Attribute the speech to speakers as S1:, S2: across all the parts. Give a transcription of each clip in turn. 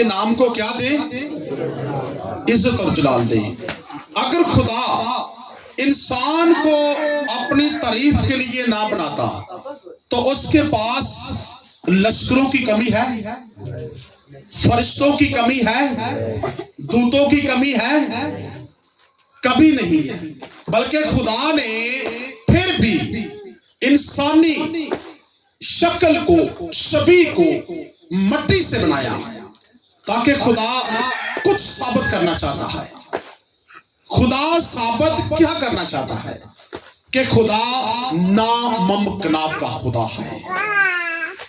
S1: نام کو کیا دے؟ عزت اور جلال دے. اگر خدا انسان کو اپنی تعریف کے لیے نہ بناتا تو اس کے پاس لشکروں کی کمی ہے، فرشتوں کی کمی ہے، دوتوں کی کمی ہے؟ کبھی نہیں ہے. بلکہ خدا نے پھر بھی انسانی شکل کو، شبیہ کو مٹی سے بنایا تاکہ خدا کچھ ثابت کرنا چاہتا ہے. خدا ثابت کیا کرنا چاہتا ہے؟ کہ خدا ناممکنات کا خدا ہے.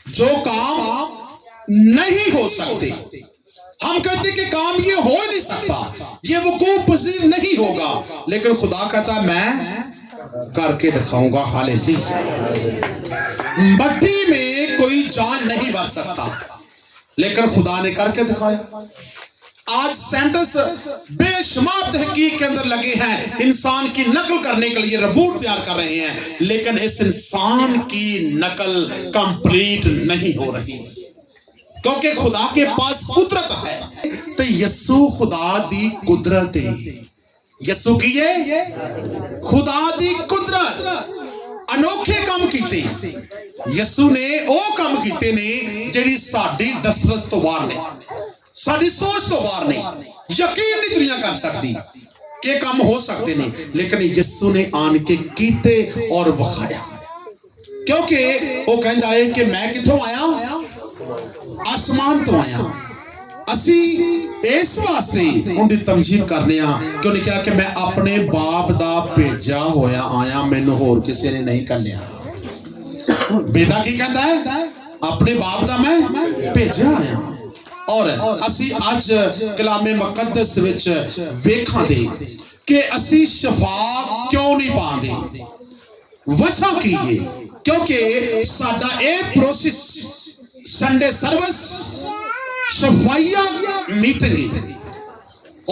S1: جو کام نہیں ہو سکتے، ہم کہتے کہ کام یہ ہو نہیں سکتا، یہ وقوع پذیر نہیں ہوگا، لیکن خدا کہتا ہے میں کر کے دکھاؤں گا. ہاللیلویا. مٹی میں کوئی جان نہیں بھر سکتا، لیکن خدا نے کر کے دکھایا. آج سائنٹسٹ بے شمار تحقیق کے اندر لگے ہیں، انسان کی نقل کرنے کے لیے ربوٹ تیار کر رہے ہیں، لیکن اس انسان کی نقل کمپلیٹ نہیں ہو رہی کیونکہ خدا کے پاس قدرت ہے. تو یسوع خدا دی قدرت ہے. یسوع کی خدا دی قدرت انوکھے کام کیتے. یسوع نے وہ کام کیتے نے جڑی ساڈی دسترس تو باہر نے، ساڈی سوچ تو باہر نہیں، یقین نہیں دنیا کر سکتی کہ کام ہو سکتے نہیں، لیکن یسوع نے آن کے کیتے اور بخایا. کیونکہ وہ کہندا ہے کہ میں کتھوں آیا؟ آسمان تو آیا. اسی اس واسطے ان دی تمجید کرنے ہاں کہ انہیں کہا کہ میں اپنے باپ دا بھیجا ہویا آیا، مینوں ہور کسی نے نہیں کر لیا. بیٹا کی کہندا ہے؟ اپنے باپ دا میں بھیجا آیا. اور اسی آج کلام مقدس وچ ویکھاں دے کہ اسی شفا کیوں نہیں پاندے. وجہ کی ہے کیونکہ ساڈا اے پروسیس سنڈے سروس شفائیہ میٹنگ،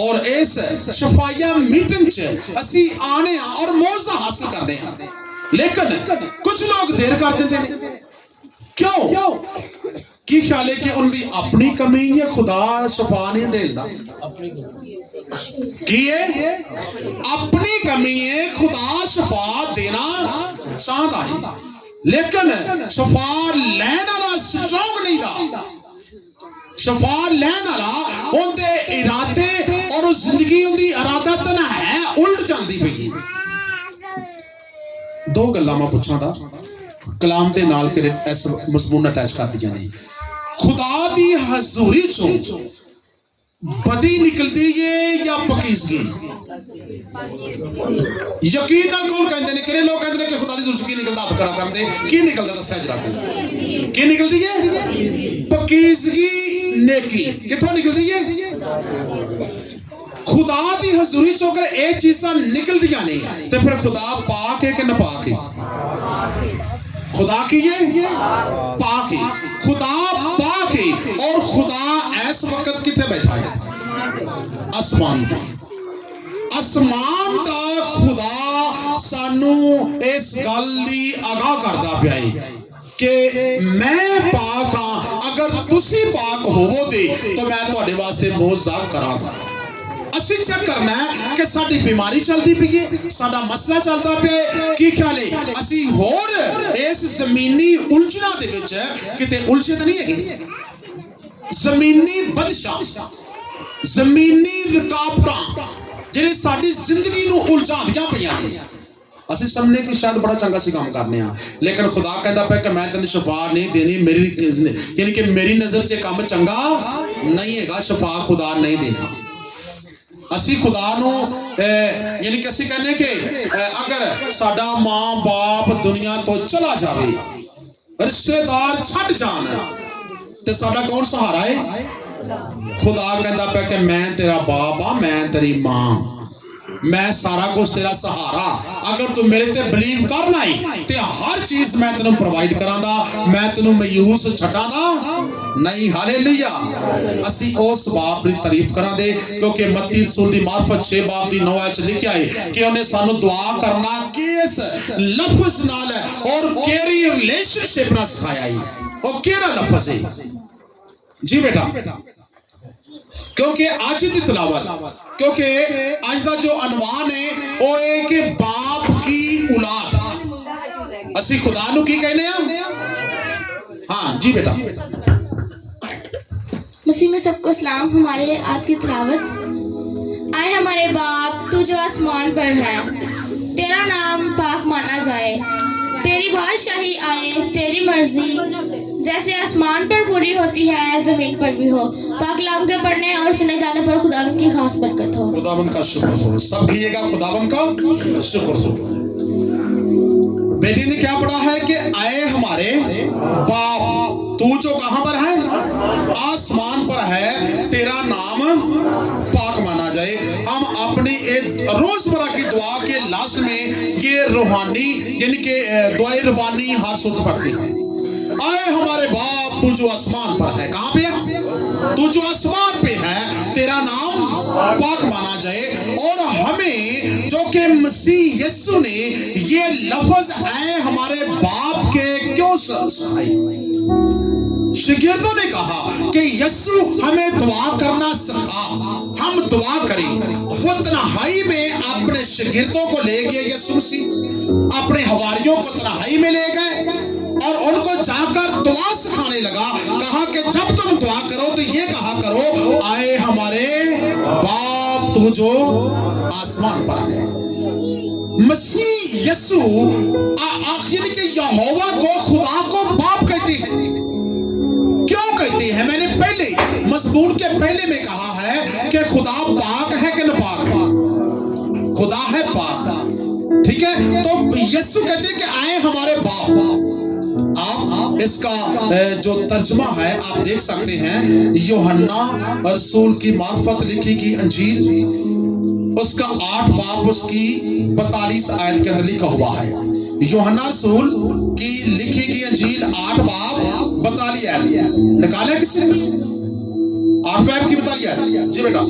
S1: اور اس شفائیہ میٹنگ چ اسی آنے اور موضوع حاصل کرتے ہیں، لیکن کچھ لوگ دیر کر دیتے ہیں. کیوں؟ کی خیال ہے کہ ان کی اپنی کمی ہے، خدا شفا نہیں دیندا؟ کی ہے اپنی کمی ہے، خدا شفا دینا چاہتا ہے، لیکن شفا لین والا سٹرونگ نہیں دا. شفا لین والا ان دے ارادے اور زندگی ان دی ارادت نہ ہے الٹ جاندی پئی. دو گلاں میں پوچھاں دا کلام دے نال کے اس مضمون اٹیچ کر دیا نہیں. خدا دی حضوری چوں بدی نکلتی ہے یا پکیزگی؟ یقین نہ کون کہندے نے، کنے لوگ کہندے نے کہ خدا دی حضور چوں کی نکلدا، ہاتھ کھڑا کر دے. کی نکلدا دسیا ذرا کو؟ کی نکلتی ہے؟ پکیزگی نیکی. کتھوں نکلتی ہے؟ خدا دی حضوری چوں کر اے چیزاں نکلدیاں نہیں تے پھر خدا پاک ہے کہ نہ پاک ہے؟ خدا کی پاک ہے، خدا پاک ہے. اور خدا اس وقت کتنے بیٹھا ہے؟ آسمان دا. آسمان دا خدا سانو اس گل دی آگاہ کردا پیا ہے کہ میں پاک ہاں، اگر تسی پاک ہوو دے تو میں تواڈے واسطے معجزہ کراں گا. اسی چیک کرنا ہے کہ ساڈی بیماری چلتی پئی ہے، ساڈا مسئلہ چلتا پیا ہے. کی خیال ہے اسی ہور اس زمینی الجھنا دے وچ کتے الجھے تے نہیں ہے؟ زمینی بندشاں، زمینی رکاوٹاں جڑی ساڈی زندگی نو الجھاندیاں پیاں نے. اسی سمجھنے کہ شاید بڑا چنگا سی کام کرنے ہاں، لیکن خدا کہندا پیا کہ میں تینوں شفا نہیں دینی. میری یعنی کہ میری نظر چ کام چنگا نہیں ہے گا، شفا خدا نہیں دینا. اسی خدا نو یعنی کہ اسی کہنے کہ اگر ساڈا ماں باپ دنیا تو چلا جاوے، رشتہ دار چھٹ جان، تے ساڈا کون سہارا ہے؟ خدا کہندا پیا کہ میں تیرا باپ ہاں، میں تیری ماں، میں سارا کچھ تیرا سہارا. اگر تو میرے تے بلیو کرنا ہے تے ہر چیز میں تینوں پرووائڈ کراں دا، میں تینوں میوس چھٹاں دا نہیں. ہالےلویا. اسی اس باپ دی تعریف کراں دے کیونکہ متی رسول دی معرفت 6 باب دی 9 وچ لکھیا ہے کہ انہیں سانو دعا کرنا کس لفظ نال ہے اور کیڑی ریلیشن شپ نال سکھایا ہے. وہ کیڑا لفظ ہے؟ جی بیٹا کیونکہ آج دی تلاوت، کیونکہ آج دا جو عنوان ہے وہ ہے کہ باپ کی اولاد، اسی خدا نو کی کہنے ہیں؟ ہاں جی بیٹا۔
S2: مسیح میں سب کو سلام۔ ہمارے آج کی تلاوت، آئے ہمارے باپ تو جو آسمان پر ہے، تیرا نام پاک مانا جائے، تیری بادشاہی آئے، تیری مرضی جیسے آسمان پر پوری ہوتی ہے زمین پر بھی ہو۔ پاک کلام کے پڑھنے اور سنے جانے پر خداوند کی خاص برکت ہو۔
S1: خداوند کا شکر ہو، سب کہیے گا خداوند کا شکر ہو۔ بیٹی نے کیا پڑھا ہے کہ آئے ہمارے باپ تو جو کہاں پر ہے؟ آسمان پر ہے، تیرا نام پاک مانا جائے۔ ہم اپنی روزمرہ کی دعا کے لاسٹ میں یہ روحانی یعنی کہ دعائے ربانی ہر صورت پڑھتے ہیں۔ آئے ہمارے باپ تو جو آسمان پر ہے، کہاں پہ ہے؟ تو جو آسمان پہ ہے، تیرا نام پاک مانا جائے۔ اور ہمیں جو کہ مسیح یسو نے یہ لفظ اے ہمارے باپ کے کیوں سکھائی؟ شاگردوں نے کہا کہ یسو ہمیں دعا کرنا سکھا، ہم دعا کریں۔ وہ تنہائی میں اپنے شاگردوں کو لے گئے، یسوع مسیح اپنے حواریوں کو تنہائی میں لے گئے اور ان کو جا کر دعا سکھانے لگا۔ کہا کہ جب تم دعا کرو تو یہ کہا کرو، آئے ہمارے باپ تو جو آسمان پر ہے۔ مسیح یسوع یعنی کہ یہوہ کو، خدا کو باپ کہتے ہیں۔ کیوں کہتے ہیں؟ میں نے پہلے مزمور کے پہلے میں کہا ہے کہ خدا پاک ہے کہ نہ پاک ہے؟ خدا ہے پاک، ٹھیک ہے؟ تو یسوع کہتے ہیں کہ آئے ہمارے باپ۔ آپ اس کا جو ترجمہ ہے آپ دیکھ سکتے ہیں، یوحنا رسول کی معرفت لکھی گئی انجیل، اس کا 8 باب اس کی 42 آیت کے اندر لکھا ہوا ہے۔ یوحنا رسول کی لکھی گئی انجیل 8 باب 42 آیت نکالا ہے کسی نے؟ 8 باب کی 42 آیت جی بیٹا۔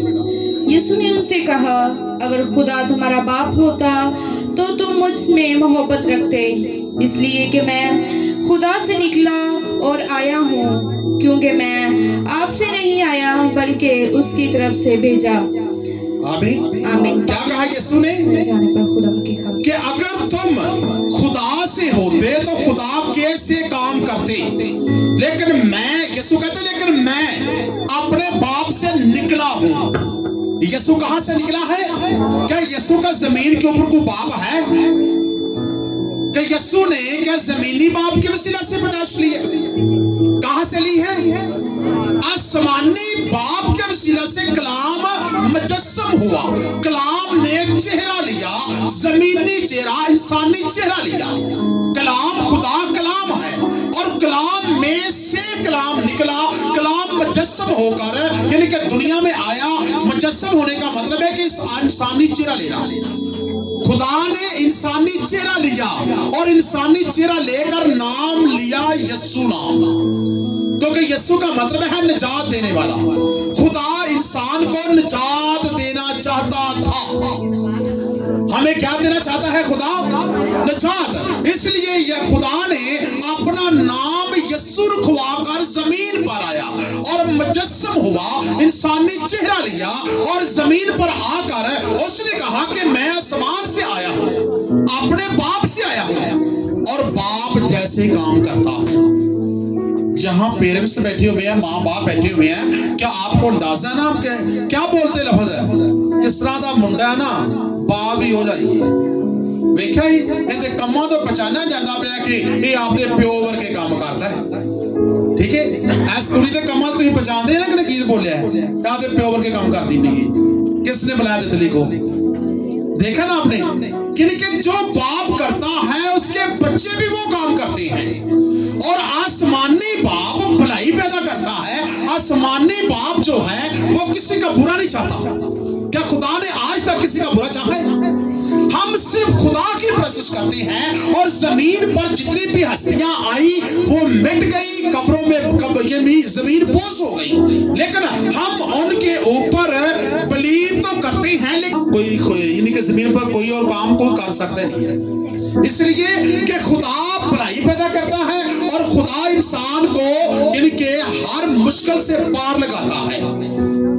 S3: یسوع نے ان سے کہا، اگر خدا تمہارا باپ ہوتا تو تم مجھ میں محبت رکھتے، اس لیے کہ میں خدا سے نکلا اور آیا ہوں، کیونکہ میں آپ سے نہیں آیا بلکہ اس کی طرف سے بھیجا۔
S1: آمین۔ کیا کہا یسوع نے؟
S3: جانے پر خدا کی خاص
S1: کہ اگر تم خدا سے ہوتے تو خدا کیسے کام کرتے، لیکن میں، یسوع کہتے لیکن میں اپنے باپ سے نکلا ہوں۔ یسوع کہاں سے نکلا ہے؟ کیا یسوع کا زمین کے اوپر کوئی باپ ہے؟ کہ یسوع نے کیا زمینی باپ کے وسیلہ سے پیدائش لی ہے؟ کہاں سے لی ہے؟ آسمانی باپ کے وسیلہ سے کلام مجسم ہوا، کلام نے چہرہ لیا، زمینی چہرہ، انسانی چہرہ لیا۔ کلام خدا کلام ہے اور کلام میں سے کلام نکلا، کلام مجسم ہو کر یعنی کہ دنیا میں آیا۔ مجسم ہونے کا مطلب ہے کہ انسانی چہرہ لینا۔ خدا نے انسانی چہرہ لیا اور انسانی چہرہ لے کر نام لیا یسوع نام، کیونکہ یسوع کا مطلب ہے نجات دینے والا۔ خدا انسان کو نجات دینا چاہتا تھا۔ ہمیں کیا دینا چاہتا ہے خدا؟ نجات۔ اس لیے یہ خدا نے اپنا نام یسوع رکھوا کر زمین پر آیا اور مجسم ہوا، انسانی چہرہ لیا اور زمین پر آ کر اس نے کہا کہ میں آسمان سے آیا ہوں، اپنے باپ سے آیا ہوں اور باپ جیسے کام کرتا ہوں۔ یہاں پیرنٹس بیٹھے ہوئے ہیں، ماں باپ بیٹھے ہوئے ہیں، کیا آپ کو اندازہ نا کیا بولتے لفظ ہے؟ کس طرح دا منڈا ہے نا باپ ہی ہو جائیے۔ ویکھیا ہی اندے کماں تو پہچانا جاتا پیا کہ یہ آپ دے پیو ورگے کام کرتا ہے، ٹھیک ہے؟ ایس کڑی دے کماں تو ہی پہچان دے نا کہ کی بولیا ہے، آپ دے پیو ورگے کام کرتی پئی، کس نے بلایا تتلی کو؟ دیکھا نا آپ نے کہ جو باپ کرتا ہے اس کے بچے بھی وہ کام کرتے ہیں۔ اور آسمانی باپ بھلائی پیدا کرتا ہے، آسمانی باپ جو ہے وہ کسی کا برا نہیں چاہتا۔ کیا خدا نے آج تک کسی کا برا چاہا ہے؟ ہم صرف خدا کی پرستش کرتے ہیں اور زمین پر جتنی بھی ہستیاں آئی وہ مٹ گئی، قبروں میں زمین بوس ہو گئی، لیکن ہم ان کے اوپر بلیو تو کرتے ہیں، لیکن کوئی یعنی کہ زمین پر کوئی اور کام کو کر سکتے نہیں ہے۔ اس لیے کہ خدا بھلائی پیدا کرتا ہے اور خدا انسان کو یعنی کہ ہر مشکل سے پار لگاتا ہے۔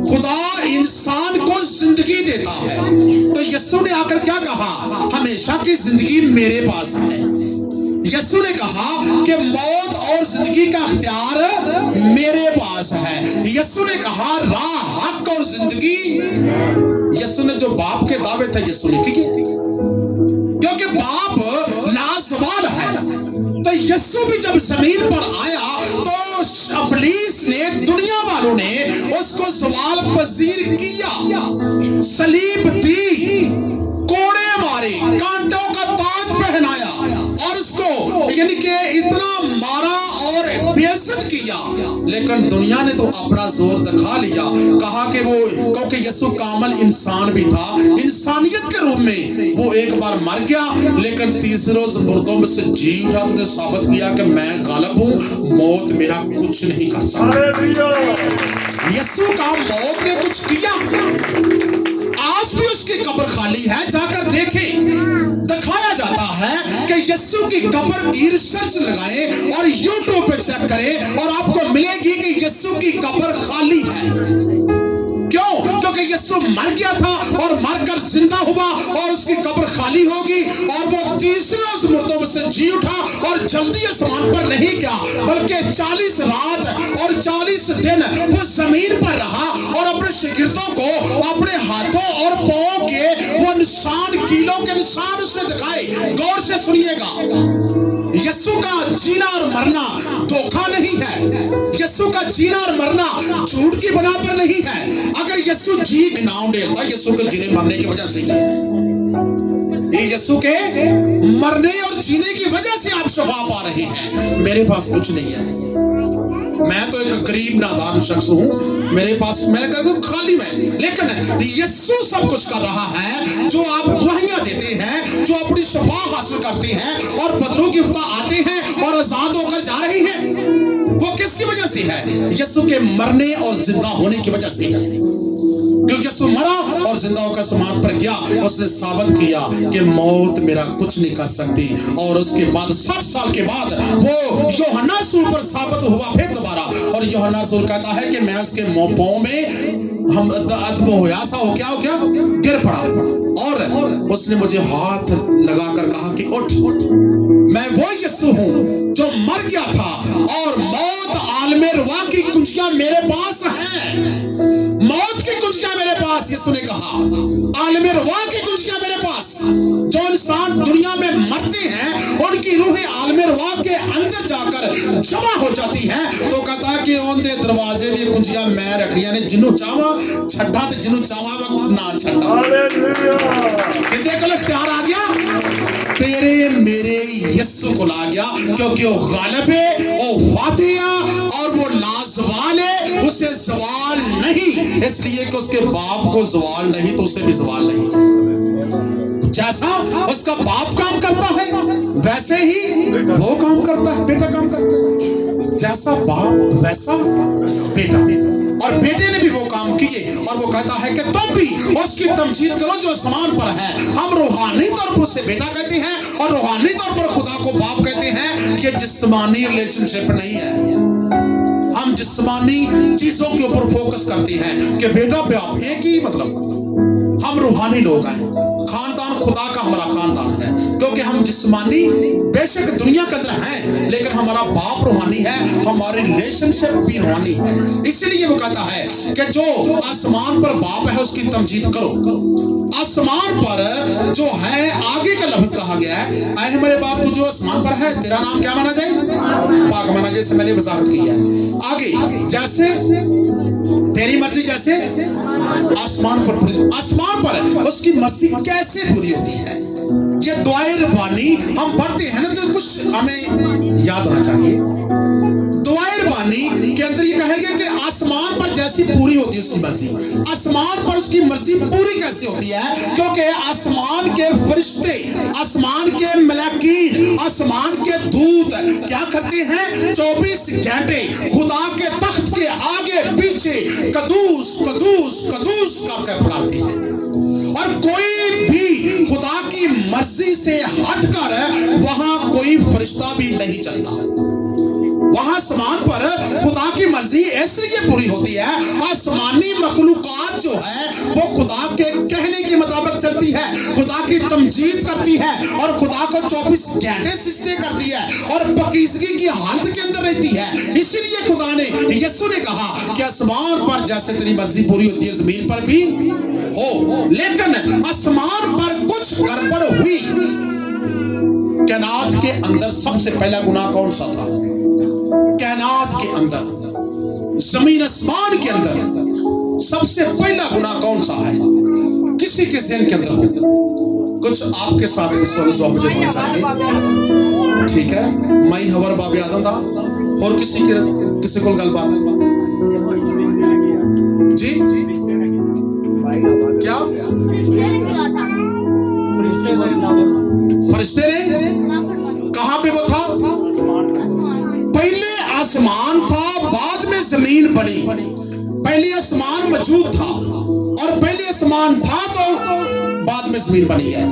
S1: خدا देता है। तो यीशु ने आकर क्या कहा? हमेशा की जिंदगी मेरे पास है। यीशु ने कहा कि मौत और जिंदगी का इख्तियार मेरे पास है। यीशु ने कहा राह, हक और जिंदगी। यीशु ने जो बाप के दावे थे यीशु ने किए, क्योंकि बाप लाजवाल है। तो यीशु भी जब जमीन पर आया तो इब्लीस ने, दुनिया वालों ने उसको सवाल पजीर किया, सलीब दी, कोड़े मारे, कांटों का ताज पहनाया और उसको यानी कि इतना मारा और बेइज्जत किया। लेकिन दुनिया ने तो अपना जोर दिखा लिया, कहा कि वो, क्योंकि यीशु कामल इंसान भी था, इंसानियत के रूप में वो एक बार मर गया, लेकिन तीसरे रोज मुर्दों में से जी उठा। तो साबित किया कि मैं गालिब हूं, मौत मेरा कुछ नहीं कर सकता। यीशु का मौत ने कुछ किया। आज भी उसकी कब्र खाली है, जाकर देखें। दिखाया जाता है कि यीशु की कब्र की रिसर्च लगाएं और यूट्यूब पे चेक करें और आपको मिलेगी कि यीशु की कब्र खाली है। क्यों? क्योंकि यीशु मर गया था और मरकर जिंदा हुआ और उसकी कब्र खाली होगी और वो तीसरे रोज मुर्दों में से जी उठा और जल्दी आसमान पर नहीं गया, बल्कि 40 रात और 40 दिन वो जमीन पर रहा और अपने शागिर्दों को अपने हाथों और पांवों के वो निशान, कीलों के निशान उसने दिखाए। गौर से सुनिएगा, यीशु का जीना और मरना धोखा नहीं है। यीशु का जीना और मरना झूठ की बना पर नहीं है। अगर यीशु जी के नाम लेता, यीशु के जीने मरने की वजह से ये यीशु के मरने और जीने की वजह से आप शफा पा रहे हैं। मेरे पास कुछ नहीं है, मैं तो एक गरीब नादान शख्स हूं, मेरे पास, मैंने कहा खाली में। लेकिन यीशु सब कुछ कर रहा है। जो आप दुआएं देते हैं, जो अपनी शफा हासिल करते हैं और बदरों की फतह आते हैं और आजाद होकर जा रहे हैं, वो किसकी वजह से है? यीशु के मरने और जिंदा होने की वजह से है। क्योंकि यीशु मरा और जिंदा होकर आसमान पर गया, उसने साबित किया कि मौत मेरा कुछ नहीं कर सकती। और उसके बाद 60 साल के बाद वो यूहन्ना रसूल पर साबित हुआ फिर दोबारा, और यूहन्ना रसूल कहता है कि मैं उसके पांव में हम अदब होया सा हो गया, गिर पड़ा और उसने मुझे हाथ लगाकर कहा कि उठ, मैं वो यीशु हूं जो मर गया था और मौत आलमे रुआ की कुंजियां मेरे पास हैं। मौत की कुंजियां मेरे पास, यीशु ने कहा, आलमे रुआ की कुंजियां मेरे पास। जो इंसान दुनिया में मरते हैं उनकी रूहें आलमे रुआ के अंदर जाकर जमा हो जाती हैं। तो कहता है कि ओंदे दरवाजे दी कुंजियां मैं रखियां ने, जिन्हों चावा छड्डा ते जिन्हों चावा ना छड्डा। कितने कल इख्तियार आ गया? तेरे मेरे यीशु को ला गया, क्योंकि वो गालिब है, वो वादिया और वो लाजवाल है, उसे सवाल नहीं। इसलिए कि उसके बाप को सवाल नहीं तो उसे भी सवाल नहीं। जैसा उसका बाप काम करता है वैसे ही वो काम करता है, बेटा काम करता है। जैसा बाप वैसा बेटा, और बेटे ने भी वो काम किए। और वो कहता है कि तुम भी उसकी तमजीद करो जो आसमान पर है। हम रूहानी तौर पर उसे बेटा कहते हैं और रूहानी तौर पर खुदा को बाप कहते हैं। ये जिस्मानी रिलेशनशिप नहीं है। हम जिस्मानी चीजों के ऊपर फोकस करते हैं कि बेटा बाप एक ही मतलब। हम रूहानी लोग हैं, खानदान खुदा का हमारा खानदान है, क्योंकि हम जिस्मानी बेशक दुनिया के अंदर हैं, लेकिन हमारा बाप रूहानी है, हमारी रिलेशनशिप भी रूहानी है। इसीलिए वो कहता है कि जो आसमान पर बाप है उसकी तमजीद करो। आसमान पर जो है, आगे का लफ्ज कहा गया है, आए हमारे बाप तू जो आसमान पर है तेरा नाम क्या माना जाए? पाक माना जाए। मैंने वजाहत की है आगे, जैसे तेरी मर्जी जैसे आसमान पर पूरी। आसमान पर उसकी मर्जी कैसे पूरी होती है? ये दुआए रब्बानी हम पढ़ते हैं ना, तो कुछ हमें याद होना चाहिए। दुआए रब्बानी के अंदर ये कहा गया कि आसमान पर जैसी पूरी होती है उसकी मर्जी, आसमान पर उसकी मर्जी पूरी कैसे होती है? क्योंकि आसमान के फरिश्ते, आसमान के मलाकीन, आसमान के दूत क्या करते हैं? 24 घंटे खुदा के तख्त के आगे पीछे कदूस कदूस कदूस करके पुकारते हैं। और कोई भी खुदा की मर्जी से हटकर वहां कोई फरिश्ता भी नहीं चलता। वहां आसमान पर खुदा की मर्जी इसलिए पूरी होती है, आसमानी मखलूकात जो है वो खुदा के कहने के मुताबिक चलती है, खुदा की तमजीद करती है और खुदा को 24 घंटे सजदे करती है और पाकीज़गी की हालत के अंदर रहती है। इसीलिए खुदा ने, यीशु ने कहा कि आसमान पर जैसे तेरी मर्जी पूरी होती है जमीन पर भी हो। लेकिन आसमान पर कुछ गड़बड़ हुई। कायनात के अंदर सबसे पहला गुनाह कौन सा था? कायनात के अंदर, जमीन आसमान के अंदर सबसे पहला गुनाह कौन सा है? किसी के ज़हन के अंदर हो? कुछ आपके साथ इस वक्त जो मुझे बोलना चाहिए, ठीक है? मैं हवर बाबे आदम था और किसी को गलबात जी क्या फरिश्ते ने? कहां पे वो था? पहले आसमान था, बाद में जमीन बनी। पहले आसमान मौजूद था और पहले आसमान था तो बाद में जमीन बनी है।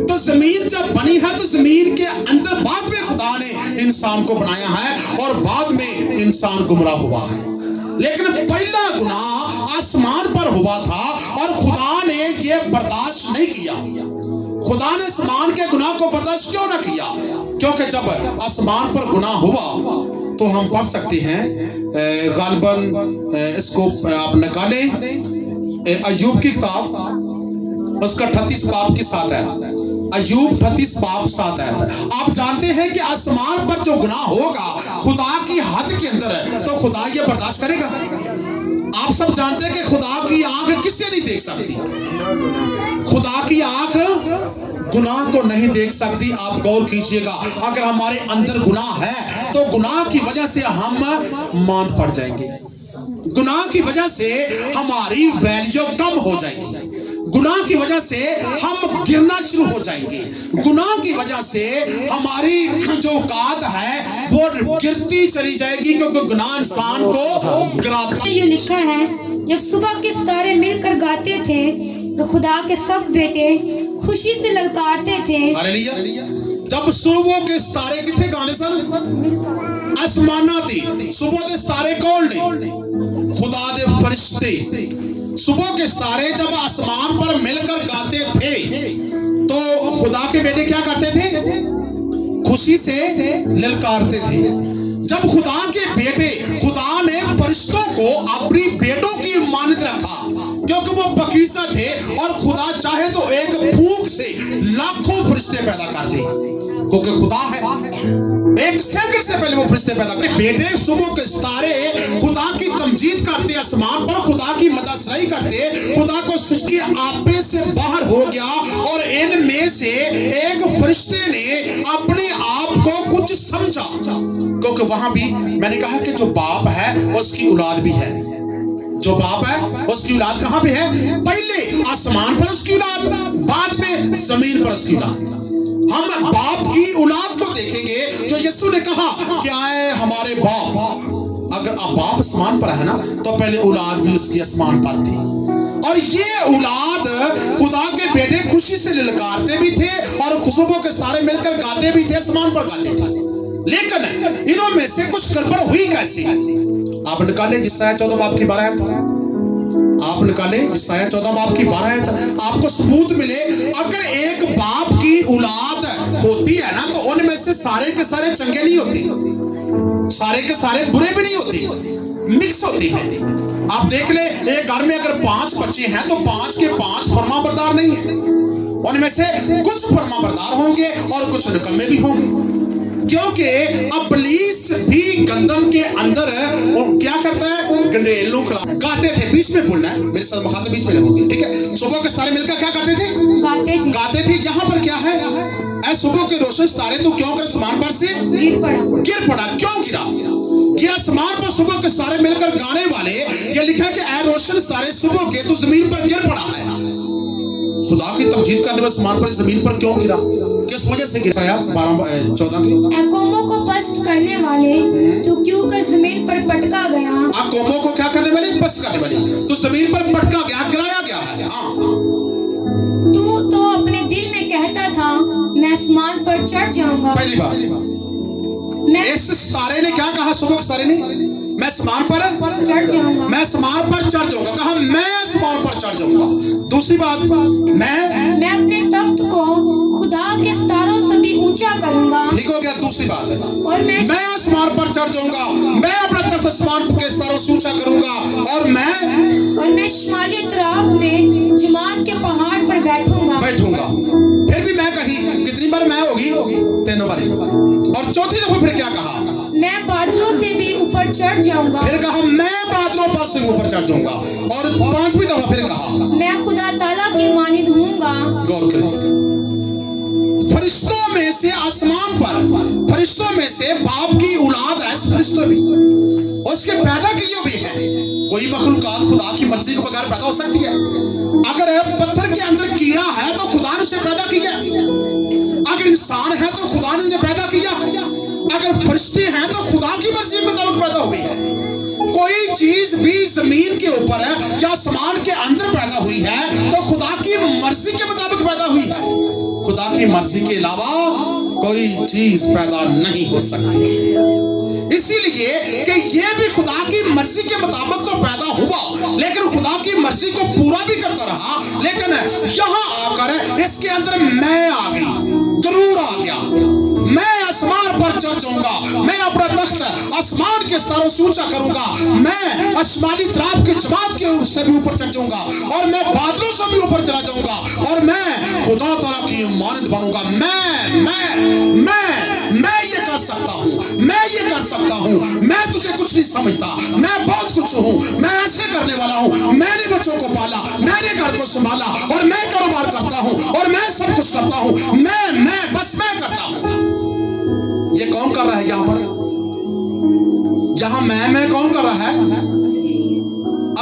S1: तो जमीन जब बनी है तो जमीन के अंदर बाद में खुदा ने इंसान को बनाया है और बाद में इंसान गुमराह हुआ है। लेकिन पहला गुनाह आसमान पर हुआ था और खुदा ने ये बर्दाश्त नहीं किया। खुदा ने आसमान के गुनाह को बर्दाश्त क्यों ना किया? क्योंकि जब आसमान पर गुनाह हुआ तो हम पढ़ सकते हैं, गालिबन इसको आप निकालें, अय्यूब की किताब उसका 38 बाब की 7 आयत, अय्यूब 38 बाब 7 आयत। आप जानते हैं कि आसमान पर जो गुनाह होगा खुदा की हद के अंदर है तो खुदा ये बर्दाश्त करेगा? आप सब जानते हैं कि खुदा की आंख किससे नहीं देख सकती? खुदा की आंख गुनाह को नहीं देख सकती। आप गौर कीजिएगा, अगर हमारे अंदर गुनाह है तो गुनाह की वजह से हम मांद पड़ जाएंगे, गुनाह की वजह से हमारी वैल्यू कम हो जाएगी, गुनाह की वजह से हम गिरना शुरू हो जाएंगे, गुनाह की वजह से हमारी जो औकात है वो गिरती चली जाएगी, क्योंकि गुनाह इंसान को गिराता है।
S4: ये लिखा है, जब सुबह के सितारे मिलकर गाते थे तो खुदा के सब बेटे खुशी से ललकारते थे।
S1: हालेलुया। जब सुबह के सितारे किथे गाने सन? आसमाना थी। सुबह के सितारे कौन ने? खुदा दे फरिश्ते। सुबह के सितारे जब आसमान पर मिलकर गाते थे तो खुदा के बेटे क्या करते थे? खुशी से ललकारते थे। जब खुदा के बेटे, खुदा ने फरिश्तों को अपनी बेटों की मानद रखा क्योंकि वो पाकीज़ा थे और खुदा चाहे तो एक फूंक से लाखों फरिश्ते पैदा कर दे, क्योंकि खुदा है। एक सेकंड से पहले वो फरिश्ते पैदा करते। बेटे सुबह के सितारे खुदा की तमजीद करते, आसमान पर खुदा की मददसराई करते, खुदा को सच्ची आपे से बाहर हो गया और इनमें से एक फरिश्ते ने अपने आप को कुछ समझा, क्योंकि वहां भी मैंने कहा कि जो बाप है उसकी औलाद भी है, जो बाप है उसकी औलाद कहां पे है? पहले आसमान पर उसकी औलाद, बाद में जमीन पर उसकी औलाद। हम बाप की औलाद को देखेंगे तो यीशु ने कहा कि आए हमारे बाप। अगर आप बाप आसमान पर है ना तो पहले औलाद भी उसकी आसमान पर थी और ये औलाद खुदा के बेटे खुशी से ललकारते भी थे और सुबह के सितारे मिलकर गाते भी थे, आसमान पर गाते थे। लेकिन इन्हों में से कुछ गड़बड़ हुई कैसे? आप निकाले जिसाया 14 बाब की 12 आयत, आप निकाले जिसाया 14 बाब की 12 आयत, आपको सबूत मिले। अगर एक बाप की औलाद होती है ना तो उनमें से सारे के सारे चंगे नहीं होते, सारे के सारे बुरे भी नहीं होते, मिक्स होती है। आप देख ले, एक घर में अगर 5 बच्चे हैं तो 5 के 5 फरमाबरदार नहीं है, उनमें से कुछ फरमाबरदार होंगे और कुछ निकम्मे भी होंगे, क्योंकि इब्लीस भी गंदम के अंदर क्या करता है? गंडेलों गाते थे। बीच में बोलना है, मेरे साथ मुखातिब बीच में लगोगे, ठीक है? सुबह के सितारे मिलकर क्या करते थे? गाते थे। यहाँ पर क्या है? ऐ सुबह के रोशन सितारे तू क्यों कर आसमान पर से गिर पड़ा? क्यों गिरा? ये आसमान पर सुबह के सितारे मिलकर गाने वाले, ये लिखा कि ऐ रोशन सितारे सुबह के तू जमीन पर गिर पड़ा है। खुदा की तमजीद करने वाले आसमान पर जमीन पर क्यों गिरा? किस वजह से गिरा? 12-14 की
S4: कौमों को पस्त करने वाले तू क्यों कर जमीन पर पटका गया?
S1: कौमों को क्या करने वाले? पस्त करने वाले, तो जमीन पर पटका गया, गिराया गया है।
S4: तू तो अपने दिल में कहता था मैं आसमान पर चढ़ जाऊंगा,
S1: पहली बात اس ستارے نے کیا کہا؟ صبح کے ستارے نے میں آسمان پر
S4: چڑھ جاؤں گا.
S1: میں آسمان پر چڑھ جاؤں گا. کہا میں آسمان پر چڑھ جاؤں گا. دوسری بات
S4: میں اپنے تخت کو خدا کے ستاروں سے بھی اونچا کروں گا.
S1: ٹھیک ہو گیا. دوسری بات ہے
S4: اور میں
S1: آسمان پر چڑھ جاؤں گا. میں اپنا تخت آسمان کے ستاروں سے اونچا کروں گا. اور میں
S4: شمالی اطراف میں جماعت کے پہاڑ پر بیٹھوں گا.
S1: پھر بھی میں کہیں کتنی بار میں ہوگی؟ 3 بار. اور چوتھی دفعہ پھر کیا کہا؟
S4: میں بادلوں سے بھی اوپر چڑھ جاؤں گا.
S1: پھر کہا میں بادلوں پر سے اوپر چڑھ جاؤں گا. اور 5ویں دفعہ پھر کہا
S4: میں خدا تعالیٰ کی مانند ہوں گا.
S1: غور کریں. فرشتوں میں سے آسمان پر فرشتوں میں سے باپ کی اولاد ہے. فرشتوں بھی اس کے پیدا کیے بھی ہیں. کوئی مخلوقات خدا کی مرضی کے بغیر پیدا ہو سکتی ہے؟ اگر پتھر کے اندر کیڑا ہے تو خدا نے اسے پیدا کیا. اگر انسان ہے تو خدا نے انہیں پیدا کیا. اگر فرشتے ہیں تو خدا کی مرضی کے مطابق پیدا ہوئی ہے. کوئی چیز بھی زمین کے اوپر ہے یا آسمان کے اندر پیدا ہوئی ہے تو خدا کی مرضی کے مطابق پیدا ہوئی ہے. خدا کی مرضی کے علاوہ کوئی چیز پیدا نہیں ہو سکتی. اسی لیے کہ یہ بھی خدا کی مرضی کے مطابق تو پیدا ہوا لیکن خدا کی مرضی کو پورا بھی کرتا رہا. لیکن یہاں آ کر اس کے اندر میں آ گئی. ضرور آ گیا. میں آسمان پر چڑھ جاؤں گا. میں اپنا تخت آسمان کے ستاروں سے اونچا کروں گا. میں شمالی طرف کے جماعت کے سے بھی اوپر چڑھ جاؤں گا. اور میں بادلوں سے بھی اوپر چلا جاؤں گا. اور میں خدا تعالیٰ کی مانند بنوں گا. میں یہ کر سکتا ہوں. میں تجھے کچھ نہیں سمجھتا. میں بہت کچھ ہوں. میں ایسے کرنے والا ہوں. میں نے بچوں کو پالا. میں نے گھر کو سنبھالا. اور میں کاروبار کرتا ہوں. اور میں سب کچھ کرتا ہوں. میں کرتا ہوں. یہ کون کر رہا ہے یہاں پر؟ یہاں میں کون کر رہا ہے؟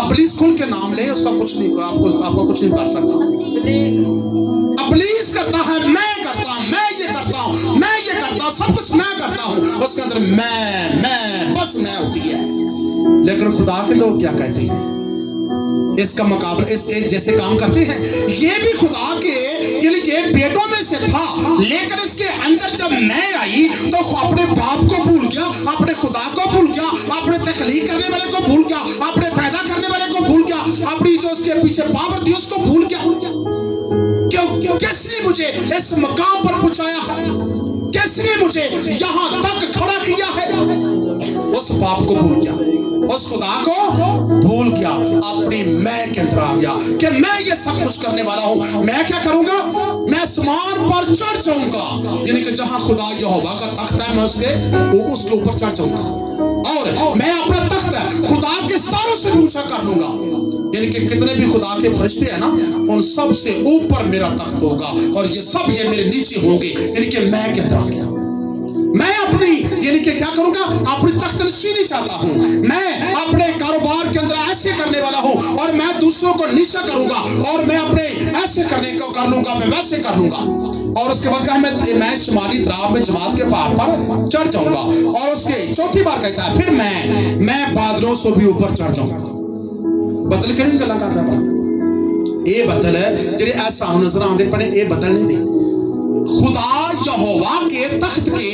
S1: ابلیس کھل کے نام لے. اس کا کچھ نہیں. آپ کو کچھ نہیں کر سکتا. ابلیس کرتا ہے. میں کرتا ہوں. میں یہ کرتا ہوں. میں یہ کرتا ہوں. سب کچھ میں کرتا ہوں. اس کے اندر میں بس میں ہوتی ہے. لیکن خدا کے لوگ کیا کہتے ہیں؟ اس کا مقابلہ اس جیسے کام کرتے ہیں. یہ بھی خدا کے یعنی کہ بیٹوں میں سے تھا لیکن اس کے اندر جب میں آئی تو اپنے باپ کو بھول گیا. اپنے خدا کو بھول گیا. اپنے تخلیق کرنے والے کو بھول گیا. اپنے پیدا کرنے والے کو بھول گیا. اپنی جو اس کے پیچھے پاور تھی اس کو بھول گیا. کس نے مجھے اس مقام پر پہنچایا ہے؟ کس نے مجھے یہاں تک کھڑا کیا ہے؟ اس باپ کو بھول گیا. اس خدا کو بھول گیا. اپنی میں کے اندر آ گیا کہ میں یہ سب کچھ کرنے والا ہوں. میں کیا کروں گا؟ میں آسمان پر چڑھ جاؤں گا. یعنی کہ جہاں خدا یہوہ کا تخت ہے میں اس کے اوپر چڑھ جاؤں گا. اور میں اپنا تخت خدا کے ستاروں سے اونچا کر لوں گا. یعنی کہ کتنے بھی خدا کے فرشتے ہیں نا ان سب سے اوپر میرا تخت ہوگا اور یہ سب یہ میرے نیچے ہوں گے. یعنی کہ میں کے اندر آ گیا. میں اپنی یعنی کہ کیا کروں گا؟ اپنی تخت نشینی چاہتا ہوں. میں اپنے کاروبار کے اندر ایسے کرنے والا ہوں اور میں دوسروں کو نیچا کروں گا. اور میں اپنے ایسے کرنے کو کر لوں گا. میں ویسے کر لوں گا. اور اس کے بعد کہا میں شمالی طرف میں جماعت کے پہاڑ پر چڑھ جاؤں گا. اور اس کے چوتھی بار کہتا ہے پھر میں بادلوں سے بھی اوپر چڑھ جاؤں گا. بدل کہڑی گلا کرتا ہے بڑا یہ بدل جڑے ایسا نظر آتے پڑے یہ بدل نہیں دے. خدا یہوہ کے تخت کے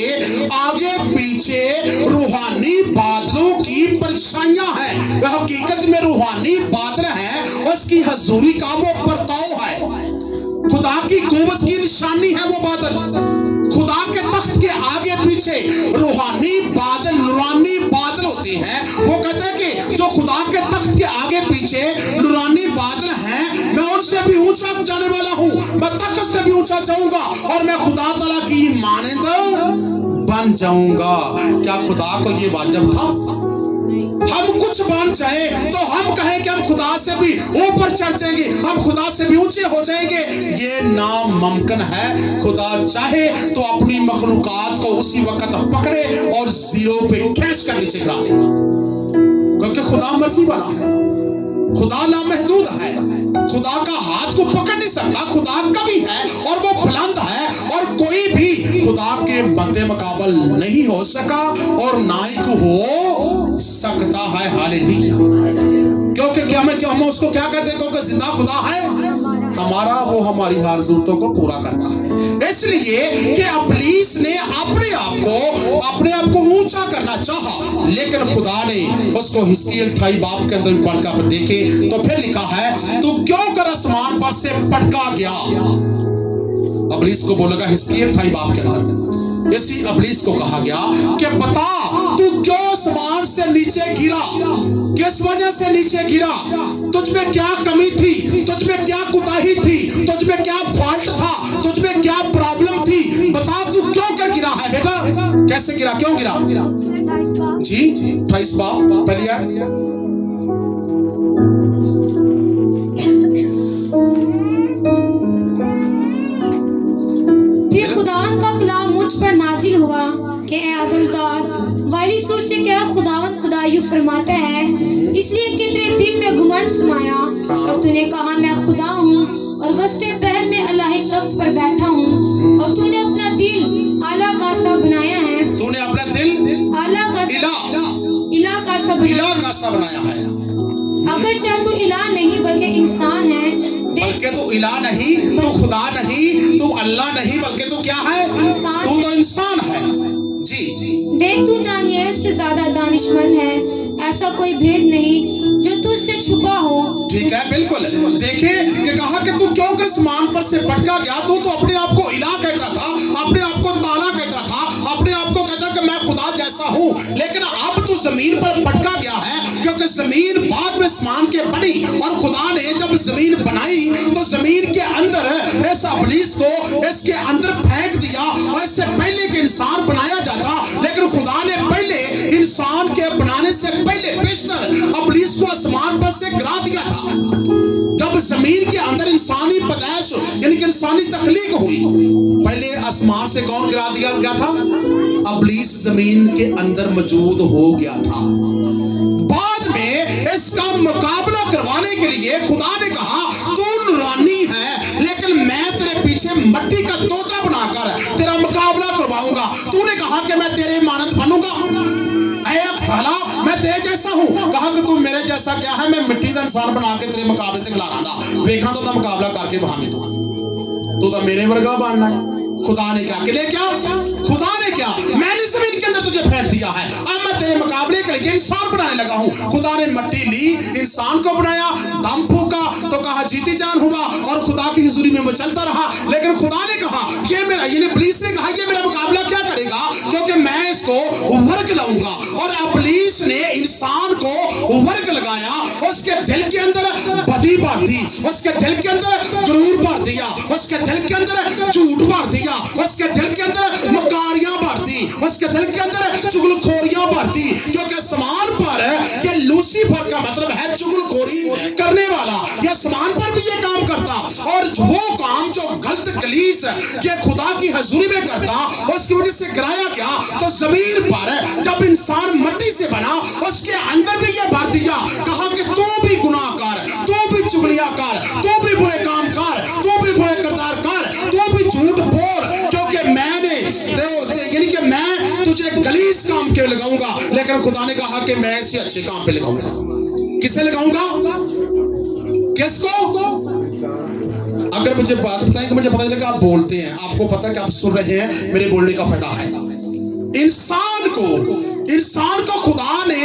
S1: آگے پیچھے روحانی بادلوں کی پرچھائیاں ہیں. وہ حقیقت میں روحانی بادل ہیں. اس کی حضوری کا وہ پرتاؤ ہے. خدا کی قوت کی نشانی ہے وہ بادل. خدا کے تخت کے آگے پیچھے روحانی بادل نورانی بادل ہوتے ہیں. وہ کہتے ہیں کہ جو خدا کے تخت کے آگے پیچھے نورانی بادل ہیں میں ان سے بھی اونچا جانے والا ہوں. میں تخت سے بھی اونچا جاؤں گا اور میں خدا تعالیٰ کی مانند بن جاؤں گا. کیا خدا کو یہ واجب تھا؟ ہم کچھ بن جائیں تو ہم کہیں کہ ہم خدا سے بھی اوپر چڑھ جائیں گے. ہم خدا سے بھی اونچے ہو جائیں گے. یہ ناممکن ہے. خدا چاہے تو اپنی مخلوقات کو اسی وقت پکڑے اور زیرو پہ کھینچ کر نیچے گرا دے. کیونکہ خدا مرضی والا ہے. خدا لامحدود ہے. خدا کا ہاتھ کو پکڑ نہیں سکتا. خدا کبھی ہے اور وہ بلند ہے اور کوئی بھی خدا کے مدِ مقابل نہیں ہو سکا اور نہ ہی ہو سکتا ہے. ہاللیلویا. क्योंकि क्या हम उसको क्या कहते हैं, क्योंकि जिंदा खुदा है हमारा, वो हमारी हर जरूरतों को पूरा करता है। इसलिए कि इब्लीस ने अपने आप को ऊंचा करना चाहा, लेकिन खुदा ने उसको हिजकील 28 बाब के अंदर पढ़कर देखे तो फिर लिखा है, तू क्यों कर आसमान पर से पटका गया। इब्लीस को बोलेगा हिजकील 28 बाब के अंदर, इसी इब्लीस को कहा गया कि बता तू क्यों आसमान से नीचे गिरा, किस वजह से नीचे गिरा, तुझ में क्या कमी थी, तुझ में क्या कुताही थी, तुझ में क्या फॉल्ट था, तुझ में क्या प्रॉब्लम थी, बता तू क्यों कर गिरा है बेटा, कैसे गिरा, क्यों गिरा। जी 28 बाब पहली आयत।
S4: फिर खुदावंद का कलाम मुझ पर नाजिल हुआ कि ए आदमजाद, वाली सुर से क्या खुदावंद खुदा यूं फरमाता है, इसलिए कि तेरे दिल में घमंड समाया, तब तूने कहा मैं खुदा हूँ और वस्ते पहर में अल्लाह तख्त पर बैठा हूँ, और तूने अपना दिल आला का सा बनाया है,
S1: तूने अपना दिल
S4: आला का इला का सा
S1: बनाया है।
S4: अगर चाहे तू इला नहीं बल्कि इंसान है,
S1: बल्कि तू इला नहीं, तू खुदा नहीं, तू अल्लाह नहीं, बल्कि तू क्या है, तू तो इंसान है। जी
S4: देख तू दानियल से ज्यादा दानिशमंद है, ऐसा कोई भेद नहीं जो तुझसे छुपा हो।
S1: ठीक है, बिल्कुल। देखे कि कहा कि तू क्यों कर आसमान पर से पटका गया, तू तो अपने आप को इला कहता था, अपने आप को ताला कहता था, अपने आप को कहता कि मैं खुदा जैसा हूँ, लेकिन अब तू जमीन पर पटका गया है, क्योंकि जमीन बाद में आसमान के बनी, और खुदा ने जब जमीन बनाई तो जमीन के अंदर इस इब्लीस को इसके अंदर फेंक दिया, और इससे पहले कि इंसान बनाया जाता, लेकिन खुदा ने पहले इंसान के बनाने से पहले बेशतर इब्लीस को आसमान पर से गिरा दिया था। जब जमीन के अंदर इंसानी पैदाइश यानी कि इंसानी तख्लीक हुई, पहले आसमान से कौन गिरा दिया गया था, इब्लीस जमीन के अंदर मौजूद हो गया था। बाद में इसका मुकाबला करवाने के लिए खुदा ने कहा तू नूरानी है, लेकिन मैं तेरे पीछे मट्टी का तोता बनाकर तेरा मुकाबला करवाऊंगा। तूने कहा कि मैं तेरे मानद बनूंगा, मैं तेरे जैसा हूँ, कहा कि तू मेरे जैसा क्या है, मैं मिट्टी का इंसान बना के तेरे मुकाबले ते खिला रहा, वेखा तो मुकाबला करके वहां तू तो मेरे वर्गा बनना है। खुदा ने क्या किले क्या खुदा ने क्या मैंने जमीन के अंदर तुझे फेंक दिया है, अब मैं तेरे मुकाबले के लिए इंसान बनाने लगा हूँ। खुदा ने मट्टी ली, इंसान को बनाया, दम फूका तो कहा जीती जान हुआ, और खुदा की हुजूरी में वो चलता रहा। लेकिन खुदा ने कहा ये मेरा, ये इब्लीस ने कहा ये मेरा मुकाबला क्या करेगा, क्योंकि मैं इसको वर्ग लाऊंगा। और इब्लीस ने इंसान को वर्ग लगाया, उसके दिल के अंदर बदी भर दी, उसके दिल के अंदर गुरूर भर दिया, उसके दिल के अंदर झूठ भर दिया, उसके दिल के अंदर मकारियां भर दी, उसके दिल के अंदर चुगलखोरियां भर दी। क्योंकि आसमान पर ये लूसीफर का मतलब है चुगलखोरी करने वाला, ये आसमान पर भी ये काम करता, और वो काम जो गलत गलीस ये खुदा की हजूरी में करता, उसकी वजह से गिराया गया। तो जमीन पर जब इंसान मट्टी से बना, उसके अंदर भी ये भर दिया, कहा कि तू भी गुनाह कर, तू भी चुगलियां कर, तू भी बुरे काम कर, तू भी बुरे किरदार कर, तू भी झूठ बोल, क्योंकि मैंने यानी कि मैं तुझे गलीस काम के लगाऊंगा। लेकिन खुदा ने कहा कि मैं इसे अच्छे काम पे लगाऊंगा। किसे लगाऊंगा, किसको? अगर मुझे बात बताएं कि मुझे पता चले कि आप बोलते हैं, आपको पता है कि आप सुन रहे हैं, मेरे बोलने का फायदा है। इंसान को खुदा ने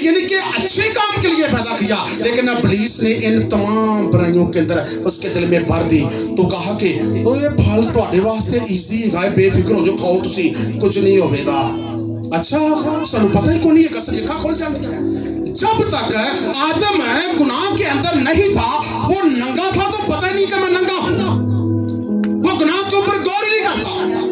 S1: यानी कि अच्छे काम के लिए पैदा किया, लेकिन इब्लीस ने इन तमाम बुराइयों के अंदर उसके दिल में भर दी। तो कहा कि ये फल तुहाडे वास्ते इजी है, बेफिक्र हो जाओ, खाओ तुसी, कुछ नहीं होवेगा। अच्छा सानू पता ही कोई नहीं है, कसम लिखा खोल जाती है। जब तक आदम गुनाह के अंदर नहीं था, वो नंगा था तो पता नहीं कि मैं नंगा हूं, वो गुनाह के ऊपर गौर ही नहीं करता।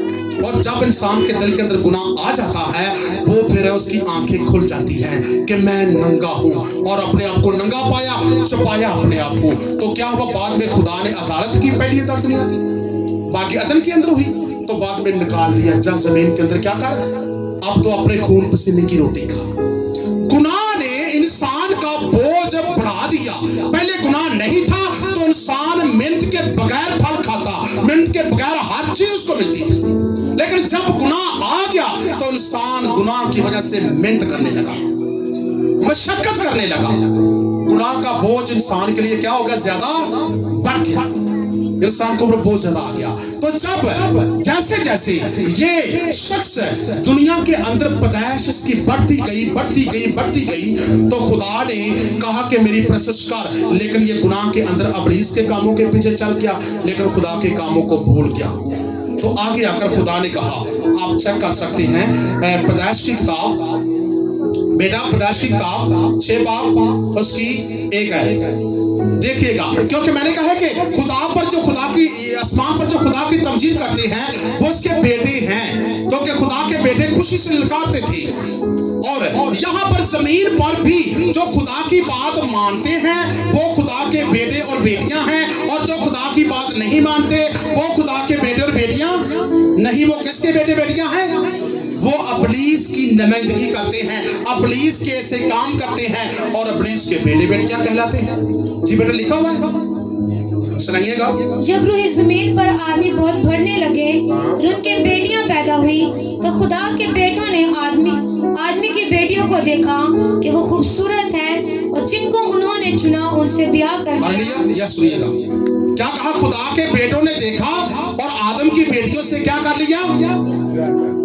S1: और जब इंसान के दिल के अंदर गुनाह आ जाता है, वो फिर उसकी आंखें खुल जाती हैं कि मैं नंगा हूं, और अपने आप को नंगा पाया, छुपाया अपने आप को। तो क्या हुआ, बाद में खुदा ने अदालत की पहली अदालत दुनिया की, बाकी अदन के अंदर हुई, तो बाद में निकाल दिया, जा जमीन के अंदर क्या कर, अब तो अपने खून पसीने की रोटी खा। गुनाह ने इंसान का बोझ बढ़ा दिया। पहले गुनाह नहीं था तो इंसान मेहनत के बगैर फल खाता, मेहनत के बगैर हर चीज उसको मिलती थी। लेकिन जब गुनाह आ गया तो इंसान गुनाह की वजह से मेहनत करने लगा, मशक्कत करने लगा। गुनाह का बोझ इंसान के लिए क्या हो गया, ज्यादा बढ़ गया, इंसान को बोझ ज्यादा आ गया। तो जब जैसे जैसे ये शख्स दुनिया के अंदर पैदाइश इसकी बढ़ती गई, तो खुदा ने कहा कि मेरी प्रशंसा कर, लेकिन ये गुनाह के अंदर इब्लीस के कामों के पीछे चल गया, लेकिन खुदा के कामों को भूल गया। तो आगे आकर खुदा ने कहा, आप चेक कर सकते हैं पैदाइश की किताब, बेटा पैदाइश की किताब 6 बाब उसकी 1 है, देखिएगा। क्योंकि मैंने कहा है कि खुदा पर जो खुदा की आसमान पर जो खुदा की तमजीद करते हैं वो उसके बेटे हैं, क्योंकि खुदा के बेटे खुशी से ललकारते थे। और यहाँ पर जमीन पर भी जो खुदा की बात मानते हैं वो खुदा के बेटे और बेटियां हैं, और जो खुदा की बात नहीं मानते वो खुदा के बेटे और बेटियां नहीं। वो किसके बेटे बेटियां हैं? वो इब्लीस की नुमाइंदगी करते हैं, इब्लीस के ऐसे काम करते हैं, और इब्लीस के बेटे बेटियां कहलाते हैं। जी बेटा लिखा हुआ है, सुनाइएगा।
S4: जब रूह जमीन पर आदमी बहुत बढ़ने लगे और उनके बेटियां पैदा हुई, तो खुदा के बेटों ने आदमी की बेटियों को देखा कि वो खूबसूरत है, और जिनको उन्होंने चुना उनसे ब्याह कर लिया।
S1: यह सुनिएगा, क्या कहा? खुदा के बेटों ने देखा और आदम की बेटियों से क्या कर लिया?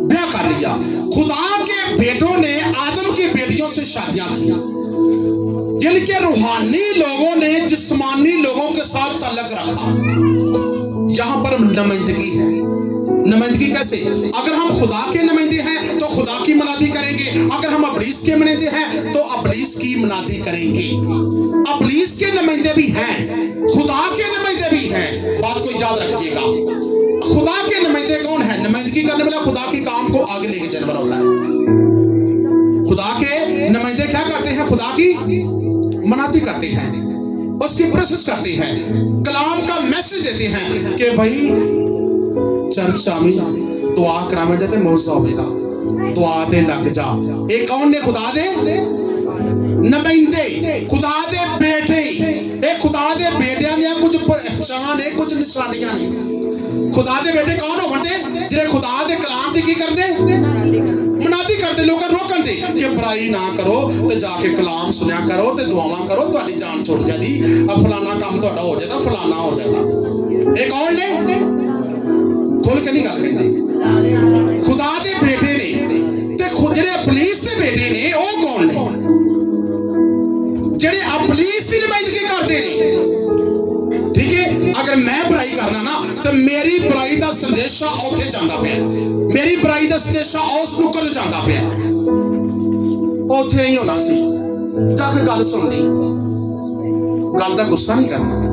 S1: ब्याह कर लिया। खुदा के बेटों ने आदम की बेटियों से शादियां की, जिनके रूहानी लोगों ने जिस्मानी लोगों के साथ तल्लक रखा। यहाँ पर नुमाइंदगी है। नुमाइंदगी कैसे? अगर हम खुदा के नुमाइंदे हैं तो खुदा की मनादी करेंगे, अगर हम इब्लीस के नुमाइंदे हैं तो इब्लीस की मनादी करेंगे। इब्लीस के नुमाइंदे भी हैं, खुदा के नुमाइंदे भी हैं, बात को याद रखिएगा। खुदा के नुमाइंदे कौन है? नुमाइंदगी करने वाला खुदा के काम को आगे लेके जानवर होता है। खुदा के नुमाइंदे क्या करते हैं? खुदा की मनाती करते हैं, उसकी प्रोसेस करते हैं, कलाम का मैसेज देते हैं कि भाई चर्च आमी दुआ करावे जाते मौजा होगा, दुआ ते लग जा। ये कौन ने? खुदा दे नुमाइंदे, खुदा दे बेटे। ये खुदा दे बेटियां दी कुछ पहचान है, कुछ निशानियां ने। खुदा दे बेटे कौन होंदे? जिहड़े खुदा दे कलाम दी की करदे? मनादी करते, लोग रोकन दे कि बुराई ना करो ते जाके कलाम सुनिया करो ते दुआवां करो, तुहाडी जान छुट जाती, अब फलाना काम तुहाडा हो जाता, फलाना हो जाता। ये कौन ने? खोल के नहीं गल कहते, खुदा दे बेटे ने। ते जिहड़े इब्लीस दे बेटे ने वो कौन ने? जिहड़े इब्लीस दी नुमाइंदगी करदे ने। ठीक है, अगर मैं बुराई करना ना तो मेरी बुराई का संदेशा उत्थे जांदा पिया, मेरी बुराई का संदेशा उस नुक्कर जांदा पिया, उत्थे ही होना सी, जाके गल सुननी, गल का गुस्सा नहीं करना।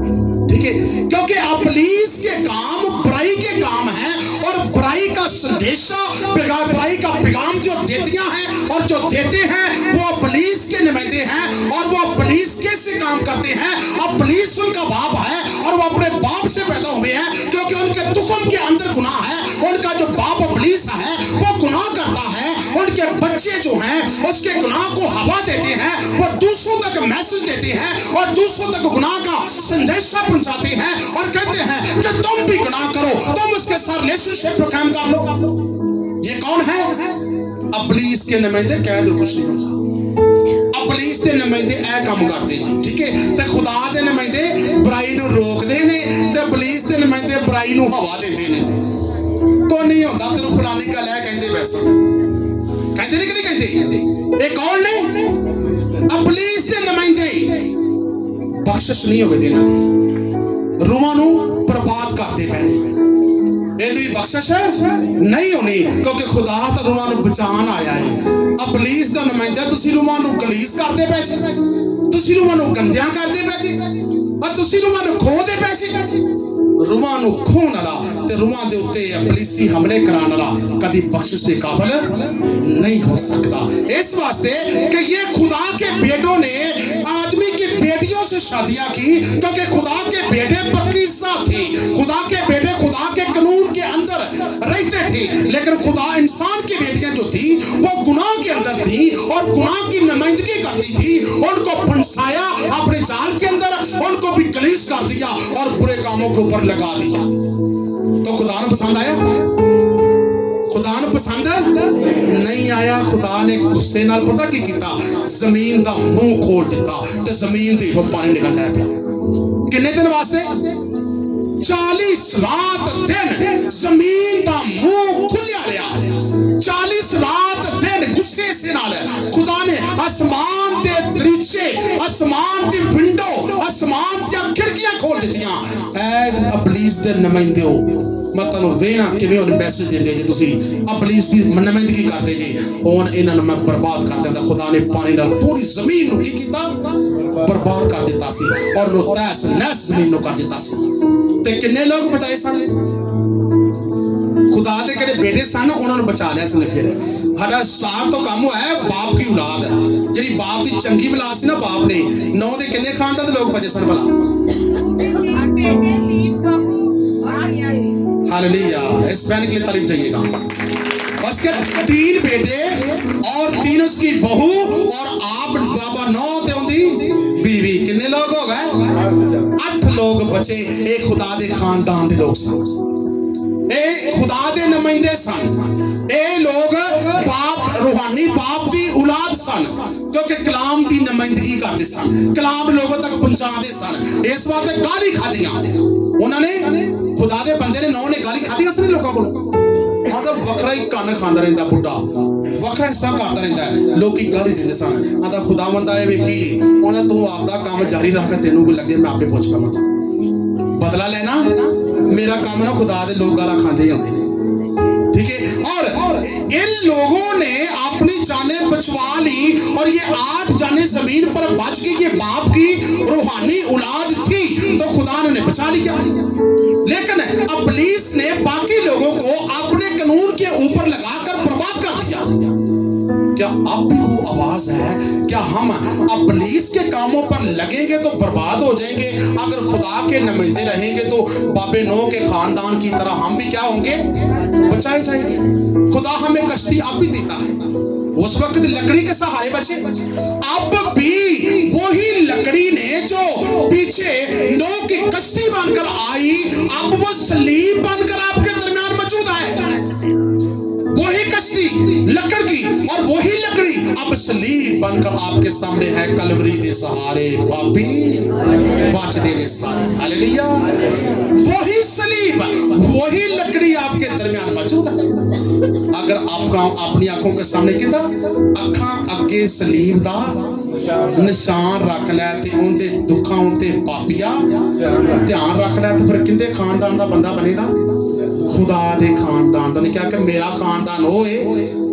S1: ठीक है, क्योंकि इब्लीस के काम बुराई के काम है, और बुराई का संदेशा, बुराई का पैगाम जो देतियां हैं और जो देते हैं वो इब्लीस के नुमाइंदे हैं, और वो इब्लीस कैसे काम करते हैं? इब्लीस उनका बाप है, और वो अपने बाप से पैदा हुए हैं, क्योंकि उनके तुखम के अंदर गुनाह है। उनका जो बाप इब्लीस है वो गुनाह करता है, उनके बच्चे जो हैं उसके गुनाह को हवा देते हैं, वो दूसरों तक मैसेज देते हैं और दूसरों तक गुनाह का संदेशा पहुंचाते हैं, और कहते हैं कि तुम भी गुनाह करो, तुम उसके साथ रिलेशनशिप कायम कर लो। ये कौन है? इब्लीस के नुमाइंदे। कह दो कुछ नहीं होता, इब्लीस के नुमाइंदे ऐ काम करते जी। ठीक है, ते खुदा दे नुमाइंदे बुराई नूं रोकदे ने, ते इब्लीस दे नुमाइंदे बुराई नूं हवा देंदे ने। कोई नहीं होता, तेरे फलानी गल है कहंदे, वैसे कहंदे नहीं कि नहीं कहंदे? ये कौन ने? इब्लीस दे नुमाइंदे। बख्शिश नहीं होवे देना दी, रूहां नूं बर्बाद करते पए ने। ਇਹਦੀ ਬਖਸ਼ਿਸ਼ ਨਹੀਂ ਹੋਣੀ, ਕਿਉਂਕਿ ਖੁਦਾ ਤਾਂ ਰੂਹਾਂ ਨੂੰ ਬਚਾਉਣ ਆਇਆ ਹੈ। ਇਬਲੀਸ ਦਾ ਨੁਮਾਇੰਦਾ ਤੁਸੀਂ ਰੂਹਾਂ ਨੂੰ ਗਲੀਜ਼ ਕਰਦੇ ਪਏ ਜੀ, ਤੁਸੀਂ ਰੂਹਾਂ ਨੂੰ ਗੰਦਿਆਂ ਕਰਦੇ ਪਏ ਜੀ, ਔਰ ਤੁਸੀਂ ਰੂਹਾਂ ਨੂੰ ਖੋਹਦੇ ਪਏ ਜੀ। ਰੂਹਾਂ ਨੂੰ ਖੋਹਣ ਵਾਲਾ ਤੇ ਰੂਹਾਂ ਦੇ ਉੱਤੇ ਇਬਲੀਸੀ ਹਮਲੇ ਕਰਾਉਣ ਵਾਲਾ ਕਦੀ ਬਖਸ਼ਿਸ਼ ਦੇ ਕਾਬਿਲ नहीं हो सकता। इस वास्ते कि ये खुदा के बेटों ने आदमी की बेटियों से शादियां की, क्योंकि खुदा के बेटे पाकीज़ा थे, खुदा के बेटे खुदा के कानून के अंदर रहते थे, लेकिन खुदा इंसान की बेटियां जो थी वो गुनाह के अंदर थी और गुनाह की नुमाइंदगी करती थी। उनको फंसाया अपने जाल के अंदर, उनको भी गलीज कर दिया और बुरे कामों के ऊपर लगा दिया। तो खुदा ने पसंद आया? खुदा नूं पसंद नहीं आया। खुदा ने गुस्से नाल पता की कीता, जमीन दा मुंह खोल दिता ते जमीन दे पानी निकल लग पिया। किन्ने दिन वास्ते? 40 रात दिन जमीन दा मुंह खुलिया रहा। 40 रात दिन गुस्से से नाल खुदा ने आसमान दे दरीचे, आसमान दी विंडो, आसमान दी खिड़कियां खोल दित्तियां। ऐ अबलीस दे नुमाइंदे हो, मैं तुहानू वेना किवें उन्हें मैसेज देते जे तुसी अबलीस की नुमाइंदगी करते जे, हुण इन्हां नूं मैं बर्बाद कर दिंदा। खुदा ने पानी नाल पूरी जमीन नूं की कीता? बर्बाद कर दिता सी और नो तहस नहस जमीन नूं कर दिता सी। ते किन्ने लोग बचाए सन? खुदा दे किहड़े बेटे सन उन्हां नूं बचा लिया सी। फिर साडा स्टार तो काम होया है बाप की औलाद, जिहड़ी बाप दी चंगी औलाद सी ना, बाप ने 9 दे किन्ने खानदान दे लोग बचे सन भला? हालेलुया, इस बहन के लिए तारीफ चाहिएगा। बस के 3 बेटे और 3 उसकी बहू और आप बाबा 9 ते उनदी बीवी, कितने लोग हो गए? 8 लोग बचे। एक खुदा दे खानदान दे लोग सन, ए खुदा दे नुमाइंदे सन, ए लोग बाप रूहानी बाप दी औलाद सन, क्योंकि कलाम की नुमाइंदगी करते सन, कलाम लोगों तक पहुंचाते सन। इस वास्ते गाली खादियां उन्होंने, खुदा दे बंदे ने 9 ने गाली खादियां सन लोगों को। आंदा वखरा ही कन खांदा रहिंदा, बुढ़ा वखरा हिस्सा करता रहिंदा, लोग गाली देंदे सन। आंदा खुदावंद आए वेखी उन्हें तू आपदा काम जारी रख, तेनू कोई लगे मैं आपे पुछ पावां, बदला लेना मेरा काम ना। खुदा दे लोग गाला खांदे ही होंदे ने, ठीक है। और इन लोगों ने अपनी जानें बचवा ली और ये 8 जानें जमीन पर बच गई। ये बाप की रूहानी औलाद थी तो खुदा ने उन्हें बचा लिया। लेकिन अबलीस ने बाकी लोगों को अपने कानून के ऊपर लगाकर बर्बाद कर दिया। क्या अब भी वो आवाज है? क्या हम अबलीस के कामों पर लगेंगे तो बर्बाद हो जाएंगे? अगर खुदा के नुमाइंदे रहेंगे तो बाबे नूह के खानदान की तरह हम भी क्या होंगे? बचाए जाएंगे। खुदा हमें कश्ती अब भी देता है। उस वक्त लकड़ी के सहारे बचे, अब भी वही लकड़ी ने जो पीछे नूह की कश्ती बनकर आई, अब वो सलीब बनकर आपके दरमियान मौजूद है। वही कश्ती लकड़ की और वही लकड़ी अब सलीब बनकर आपके सामने है। कलवरी दे सहारे पापी बच देने सारे, हालेलुया। वही सलीब, वही लकड़ी आपके दरमियान मौजूद है। अगर आपका अपनी आंखों के सामने किदा अखा अगे सलीब दा निशान रख लै ते उनके दुखा उनते पापिया ध्यान रख लै, तो फिर किंदे खानदान दा बंदा बनेगा? खुदा दे खानदान दा। ने क्या कि मेरा खानदान हो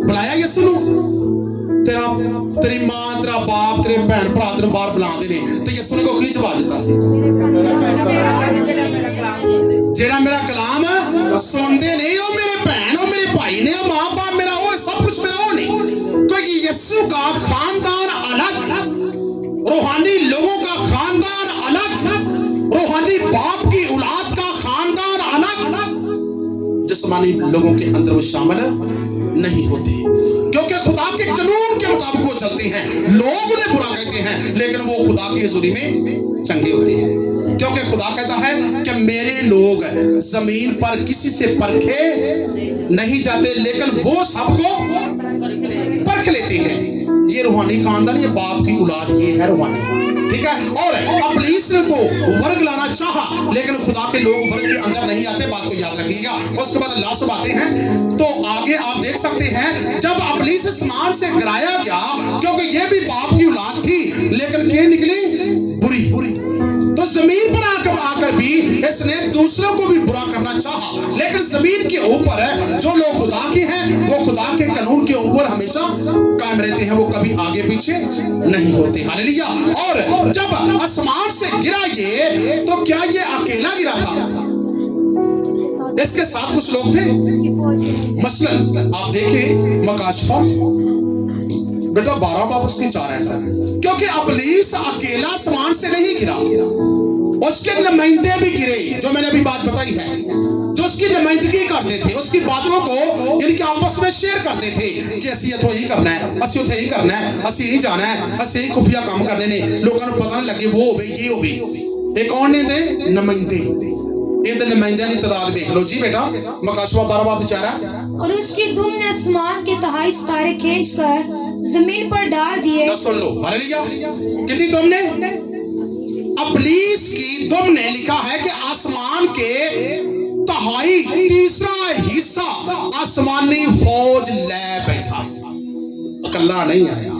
S1: बुलाया यसू नूं, तेरा तेरी मां तेरा बाप तेरे भैन भरा तेरे बाहर बुलाते ने, तो यसू ने कोई जवाब दिता सी? जेड़ा मेरा कलाम सुनते नहीं हो मेरे भैन हो मेरे भाई ने हो मां बाप मेरा हो सब कुछ मेरा हो नहीं। क्योंकि यसू का खानदान अलग, रूहानी लोगों का खानदान अलग, रूहानी बाप की औलाद का खानदान अलग, जिस्मानी लोगों के अंदर वो शामिल नहीं होते, क्योंकि खुदा के कानून के मुताबिक वो चलते हैं। लोग उन्हें बुरा कहते हैं लेकिन वो खुदा की हुजूरी में चंगे होते हैं, क्योंकि खुदा कहता है कि मेरे लोग जमीन पर किसी से परखे नहीं जाते लेकिन वो सबको परख लेते हैं। ये रूहानी खानदान, ये बाप की औलाद, ये है रूहानी, ठीक है। और अबलीस ने तो वर्ग लाना चाहा लेकिन खुदा के लोग वर्ग के अंदर नहीं आते, बात को याद रखिएगा। उसके बाद अल्लाह से बातें हैं तो आगे आप देख सकते हैं जब अबलीस आसमान से गिराया गया, क्योंकि ये भी बाप की औलाद थी लेकिन क्या निकली? बुरी। तो जमीन पर आकर भी इसने दूसरों को भी बुरा करना चाहा, लेकिन जमीन के ऊपर जो लोग खुदा के हैं वो खुदा के कानून के ऊपर हमेशा कायम रहते हैं, वो कभी आगे पीछे नहीं होते, हालेलुया। और जब आसमान से गिरा ये, तो क्या ये अकेला गिरा था? इसके साथ कुछ लोग थे। मसलन आप देखें मकाशफा बेटा 12 बाब उसके 4 आयत है, क्योंकि अबलीस अकेला आसमान से नहीं गिरा, उसके नुमाइंदे भी गिरे, जो मैंने अभी बात बताई है, जो उसकी नुमाइंदगी करते थे, उसकी बातों को यानी कि आपस में शेयर करते थे कि असी इथों ही करना है, असी उथे ही करना है, असी ही जाना है, असी ही खुफिया काम करने ने, लोगों को पता नहीं लगे वो होवे ये होवे। एक कौन ने दे नुमाइंदे, इन नुमाइंदियां की तादाद देख लो जी बेटा, मकाशफा 12 बाब 4
S4: اور اس کی دم نے آسمان کے تہائی ستارے کھینچ کر زمین پر ڈال دیے.
S1: تو سن لو، ہاللیلویا. کتنی دم نے؟ ابلیس کی دم نے لکھا ہے کہ آسمان کے تہائی تیسرا حصہ آسمانی فوج لے بیٹھا. کلا نہیں آیا.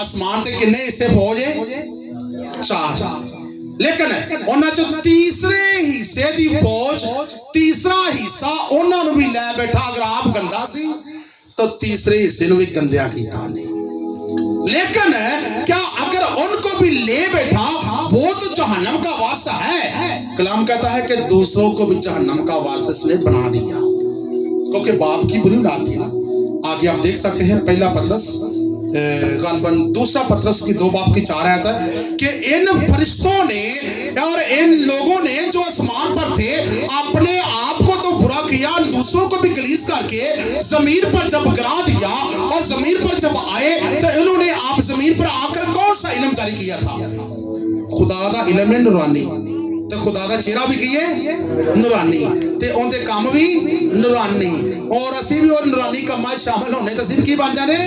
S1: آسمان تے کنے حصے فوج ہے؟ 4. لیکن انہاں جو تیسرے حصے دی فوج تیسرا حصہ انہاں نو بھی لے بیٹھا. اگر آپ گندا سی تو تیسرے حصے نو بھی گندیا کیتا نہیں. لیکن کیا اگر ان کو بھی لے بیٹھا وہ تو جہنم کا وارث ہے. کلام کہتا ہے کہ دوسروں کو بھی جہنم کا وارث اس نے بنا دیا کیونکہ باپ کی بری اولاد تھی نا. آگے آپ دیکھ سکتے ہیں پہلا پطرس غالباً دوسرا پطرس کی 2 باب کی 4 آیت ہے کہ ان فرشتوں نے اور ان لوگوں نے جو آسمان پر تھے اپنے آپ کو تو برا کیا، دوسروں کو بھی گلیز کر کے زمین پر جب گرا دیا اور زمین پر جب آئے تو انہوں نے آپ زمین پر آ کر کون سا علم جاری کیا تھا؟ خدا دا علم نورانی. تے خدا دا چہرہ بھی کیے نورانی تے اون دے کام بھی نورانی اور اسی بھی اور نورانی کام شامل ہونے تے اسی کی بن جانے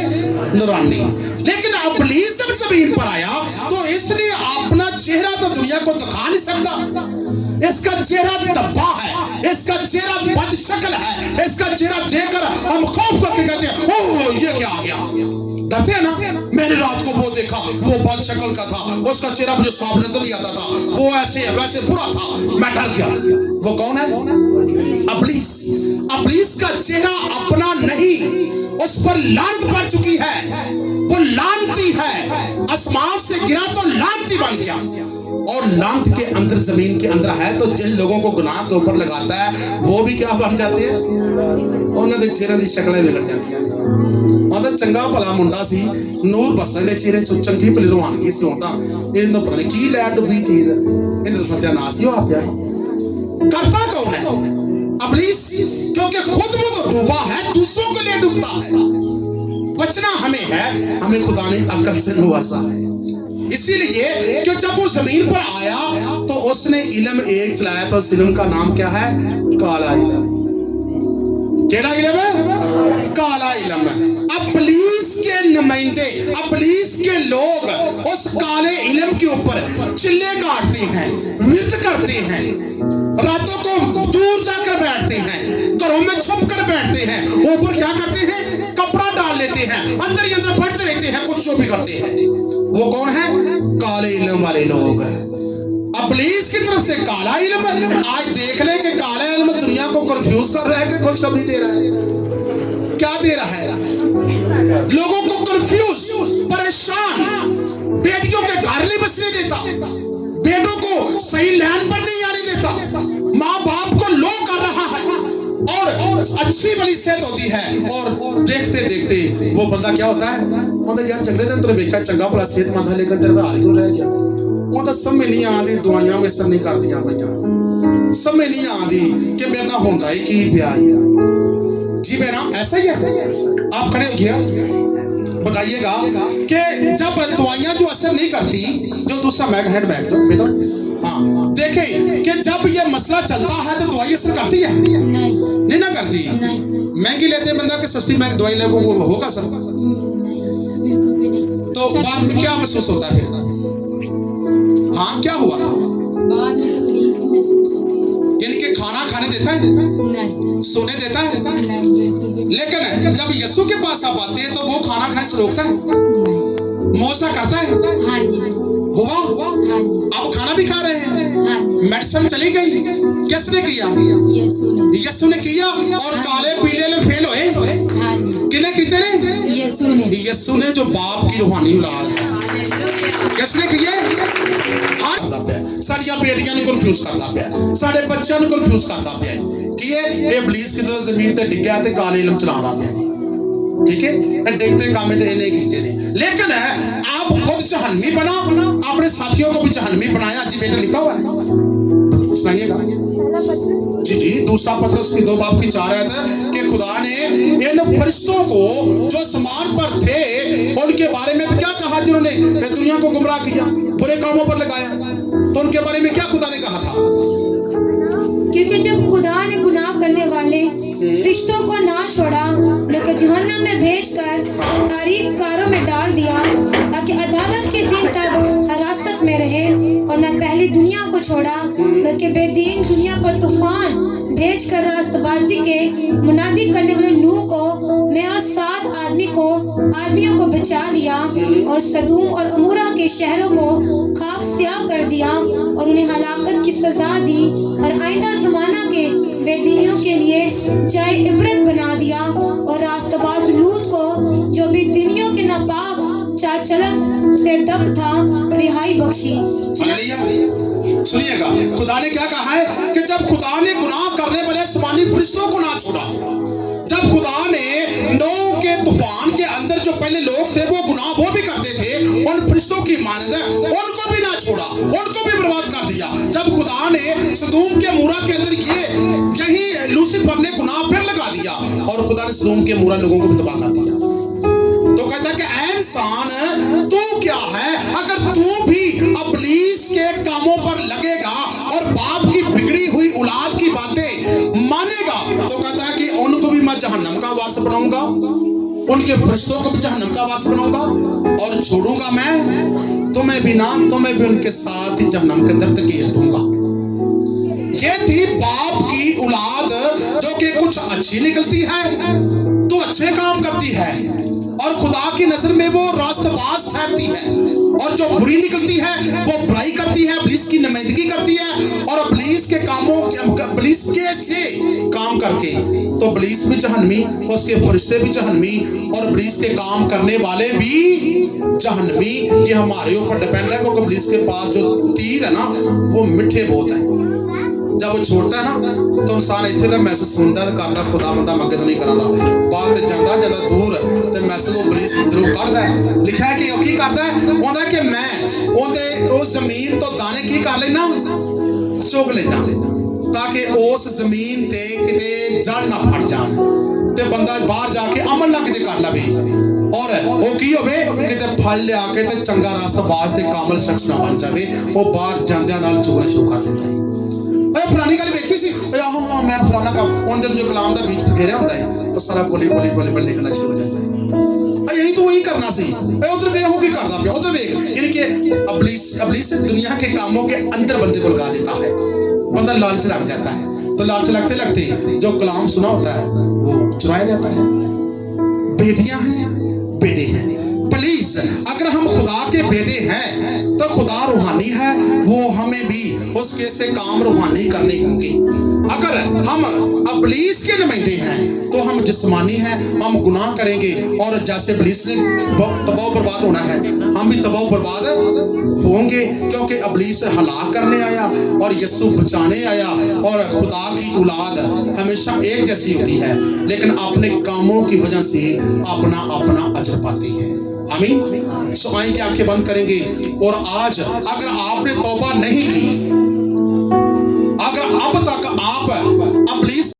S1: نورانی. لیکن ابلیس جب زمین پر آیا تو اس نے اپنا چہرہ تو دنیا کو دکھا نہیں سکتا. اس کا چہرہ دبا ہے، اس کا چہرہ بد شکل ہے، اس کا چہرہ دیکھ کر ہم خوف کر کے کہتے ہیں اوہ یہ کیا آ گیا. ڈرتے ہیں نا. میں نے رات کو وہ دیکھا، وہ بد شکل کا تھا، اس کا چہرہ مجھے صاف نظر نہیں آتا تھا، وہ ایسے ویسے برا تھا، میں ڈر گیا. وہ کون ہے؟ ابلیس. ابلیس کا چہرہ اپنا نہیں، اس پر لعنت پڑ چکی ہے، وہ لعنتی ہے. آسمان سے گرا تو لعنتی بن گیا اور لعنت کے اندر زمین کے اندر ہے. تو جن لوگوں کو گناہ کے اوپر لگاتا ہے وہ بھی کیا بن جاتے ہیں؟ انہوں نے چہرے دی شکلیں بگڑ جاتی ہیں. اور چنگا بھلا منڈا سی، نور بسن دے چہرے چ چنگی بھلی روحانگی سی ہوتا. یہ تو پتہ نہیں کی لے ڈبی چیز ہے، یہ تو ستیہ ناس ہی ہو آپ ہے. کرتا کون ہے؟ ابلیس. کیونکہ خود وہ تو ڈوبا ہے، دوسروں کے لیے ڈوبتا ہے. بچنا ہمیں ہے، ہمیں خدا نے عقل سے نوازا ہے. اسی لیے کہ جب وہ زمین پر آیا تو اس نے علم ایک چلایا. تو اس علم کا نام کیا ہے؟ کالا علم. کیڑا علم ہے؟ کالا علم. ابلیس کے نمائندے، ابلیس کے لوگ اس کالے علم کے اوپر چلے کاٹتے ہیں، ورد کرتے ہیں، راتوں کو دور جا کر بیٹھتے ہیں، گھروں میں چھپ کر بیٹھتے ہیں، اوپر کیا کرتے ہیں؟ کپڑا ڈال لیتے ہیں، اندر ہی اندر پڑھتے رہتے ہیں، کچھ جو بھی کرتے ہیں. وہ کون ہے؟ کالے علم والے لوگ. ابلیس کی طرف سے کالا علم. آج دیکھ لیں کہ کالا علم دنیا کو کنفیوز کر رہا ہے کہ خوشخبری دے رہا ہے. کیا دے رہا ہے؟ لوگوں کو کنفیوز، پریشان. بیٹیوں کے گھر نہیں بسنے دیتا، بیٹوں کو صحیح لین پر نہیں آنے دیتا، ماں باپ کو لو کر رہا ہے. اور اچھی بلی صحت ہوتی ہے اور دیکھتے دیکھتے وہ بندہ کیا ہوتا ہے؟ مطلب یار جگلے دن ترے بیکھا چنگا بلا صحت مند ہے لیکن تیرے حال کیوں رہ گیا. وہ تو سمجھ نہیں آتی دوائیاں میں اثر نہیں کرتیاں پئیاں، سمجھ نہیں آتی کہ میرے نہ ہوندا ہی کی پیا. جی بہنا ایسا ہی ہے. آپ کھڑے ہو گیا بتائیے گا کہ جب دوائیاں جو اثر نہیں کرتی، جو دوسرا میگ ہیڈ بیگ دو بیٹا، ہاں دیکھیں کہ جب یہ مسئلہ چلتا ہے تو دوائی اثر کرتی ہے؟ نہیں نہ کرتی. مہنگی لیتے ہیں بندہ کہ سستی مہنگی دوائی لے وہ ہوگا سر. تو بعد میں کیا محسوس ہوتا ہے پھر؟ ہاں کیا ہوا تھا؟
S4: بعد میں تکلیف محسوس ہوتی ہے.
S1: یعنی کہ کھانا کھانے دیتا ہے؟
S4: نہیں.
S1: سونے دیتا ہے؟
S4: نہیں.
S1: لیکن جب یسوع کے پاس آپ آتے ہیں تو وہ کھانا کھانے سے روکتا ہے؟ موسا کرتا ہے؟
S4: ہاں جی.
S1: ہوا؟
S4: ہاں جی.
S1: آپ کھانا بھی کھا رہے ہیں،
S4: ہاں جی.
S1: میڈیسن چلی گئی، کس نے کیا؟ یسوع نے کیا. اور کالے پیلے میں فیل ہوئے
S4: ہاں جی.
S1: کنے کیتے نے؟
S4: یسوع نے.
S1: یسوع نے جو باپ کی روحانی اولاد ہے. کس نے کیے؟ ساڈیاں بیٹیاں نوں کنفیوز کردا پیا، ساڈے بچیاں نوں کنفیوز کردا پیا. کہ ابلیس کی طرح زمین تے ڈگیا تے کالے علم چلانا پیا. ٹھیک ہے، ڈگتے کام تے نہیں کیتے نے. لیکن آپ خود جہنمی بنا، اپنے ساتھیوں کو بھی جہنمی بنایا. جی بیٹا لکھا ہوا ہے، سنائیے گا. جی دوسرا پطرس کی 2 باب کی 4 آیت ہے کہ خدا نے ان فرشتوں کو جو آسمان پر تھے ان کے بارے میں کیا کہا؟ جنہوں نے دنیا کو گمراہ کیا، برے کاموں پر لگایا، تو ان کے بارے میں کیا خدا نے کہا تھا؟
S4: کیونکہ جب خدا نے گناہ کرنے والے فرشتوں کو نہ چھوڑا دنیا میں بھیج کر تاریک کاروں میں ڈال دیا تاکہ عدالت کے دن تک حراست میں رہے، اور نہ پہلی دنیا کو چھوڑا بلکہ بے دین دنیا پر طوفان بھیج کر راست بازی کے منادی کرنے والے نوح کو میں اور 7 آدمیوں کو بچا لیا، اور سدوم اور عمورہ کے شہروں کو خاک سیاہ کر دیا اور انہیں ہلاکت کی سزا دی، اور آئندہ زمانہ کے بے دینیوں کے لیے جائے عبرت بنا دیا، اور راست باز لوط کو جو بھی دینیوں کے ناپاک چال چلن سے دک تھا رہائی بخشی۔
S1: سنیے گا، خدا نے کیا کہا ہے کہ جب خدا نے گناہ کرنے والے آسمانی فرشتوں کو نہ چھوڑا، جب خدا نے نوح کے طوفان کے اندر جو پہلے لوگ تھے وہ گناہ وہ بھی کرتے تھے، ان فرشتوں کی مانند ان کو بھی نہ چھوڑا، ان کو بھی برباد کر دیا۔ جب خدا نے سدوم کے عمورہ کے اندر یہی لوسیفر نے گناہ پھر لگا دیا، اور خدا نے سدوم کے عمورہ لوگوں کو بھی تباہ کر دیا۔ تو کہتا ہے کہ اے انسان، تو کیا ہے اگر تو بھی ابلیس کے کاموں پر لگے گا اور باپ کی بگڑی ہوئی اولاد کی باتیں مانے گا، تو کہتا ہے کہ ان کو بھی میں جہنم کا وارث بناؤں گا، ان کے فرشتوں کو بھی جہنم کا وارث بناؤں گا، اور چھوڑوں گا میں تمہیں بھی ان کے ساتھ ہی جہنم کے اندر دھکیل دوں گا۔ یہ تھی باپ کی اولاد جو کہ کچھ اچھی نکلتی ہے تو اچھے کام کرتی ہے، اور خدا کی نظر میں وہ راست باز ٹھہرتی ہے، اور جو بری نکلتی ہے وہ برائی کرتی ہے، ابلیس کی نمائندگی کرتی ہے، اور ابلیس کے کاموں ابلیس کے سے کام کر کے تو ابلیس بھی جہنمی، اس کے فرشتے بھی جہنمی، اور ابلیس کے کام کرنے والے بھی جہنمی۔ یہ ہمارے اوپر ڈیپینڈ ہے، کیونکہ ابلیس کے پاس جو تیر ہے نا وہ میٹھے بہت ہیں، جب وہ چھوڑتا ہے نا تو انسان اتنے تک میسج سنتا ہے کرتا خدا بندہ مگے تو نہیں کرتا، بات جانا دور تو میسج وہ پولیس ضرور کرتا ہے۔ لکھا ہے کہ وہ کی کرتا ہے، وہ کہ میں اس زمین تو دانے کی کر لینا، چوگ لینا، تاکہ اس زمین تے کتے جڑ نہ پھٹ جان تے بندہ باہر جا کے عمل نہ کتے کر لے، اور وہ کی ہوئے کتے پھل لیا کے تے چنگا راستہ باز تے کامل شخص نہ بن جاوے، وہ باہر جاندیاں نال چگنا شروع کر دیتا ہے۔ فلانی گل دیکھی سی، ہاں میں فلانا کام، ان دن جو کلام دا بیچ گھیرا ہوتا ہے وہ سارا بولی لکھنا شروع ہو جاتا ہے، یہی تو وہی کرنا سی، ادھر ویکھ وہ کی کردا پیا، ادھر ویکھ، یعنی کہ ابلیس دنیا کے کاموں کے اندر بندے کو لگا دیتا ہے، بندہ لالچ لگ جاتا ہے، تو لالچ لگتے لگتے جو کلام سنا ہوتا ہے وہ چرایا جاتا ہے۔ بیٹیاں ہیں، بیٹے ہیں، پلیز اگر ہم خدا کے بیٹے ہیں تو خدا روحانی ہے، وہ ہمیں بھی اس کے سے کام روحانی کرنے ہوں گے۔ اگر ہم ابلیس کے نمائندے ہیں تو ہم جسمانی ہیں، ہم گناہ کریں گے، اور جیسے ابلیس نے تباہ و برباد ہونا ہے ہم بھی تباہ و برباد ہوں گے، کیونکہ ابلیس ہلاک کرنے آیا اور یسوع بچانے آیا، اور خدا کی اولاد ہمیشہ ایک جیسی ہوتی ہے لیکن اپنے کاموں کی وجہ سے اپنا اجر پاتی ہے۔ آمین۔ سو آئیں گے، آنکھیں بند کریں گے، اور آج اگر آپ نے توبہ نہیں کی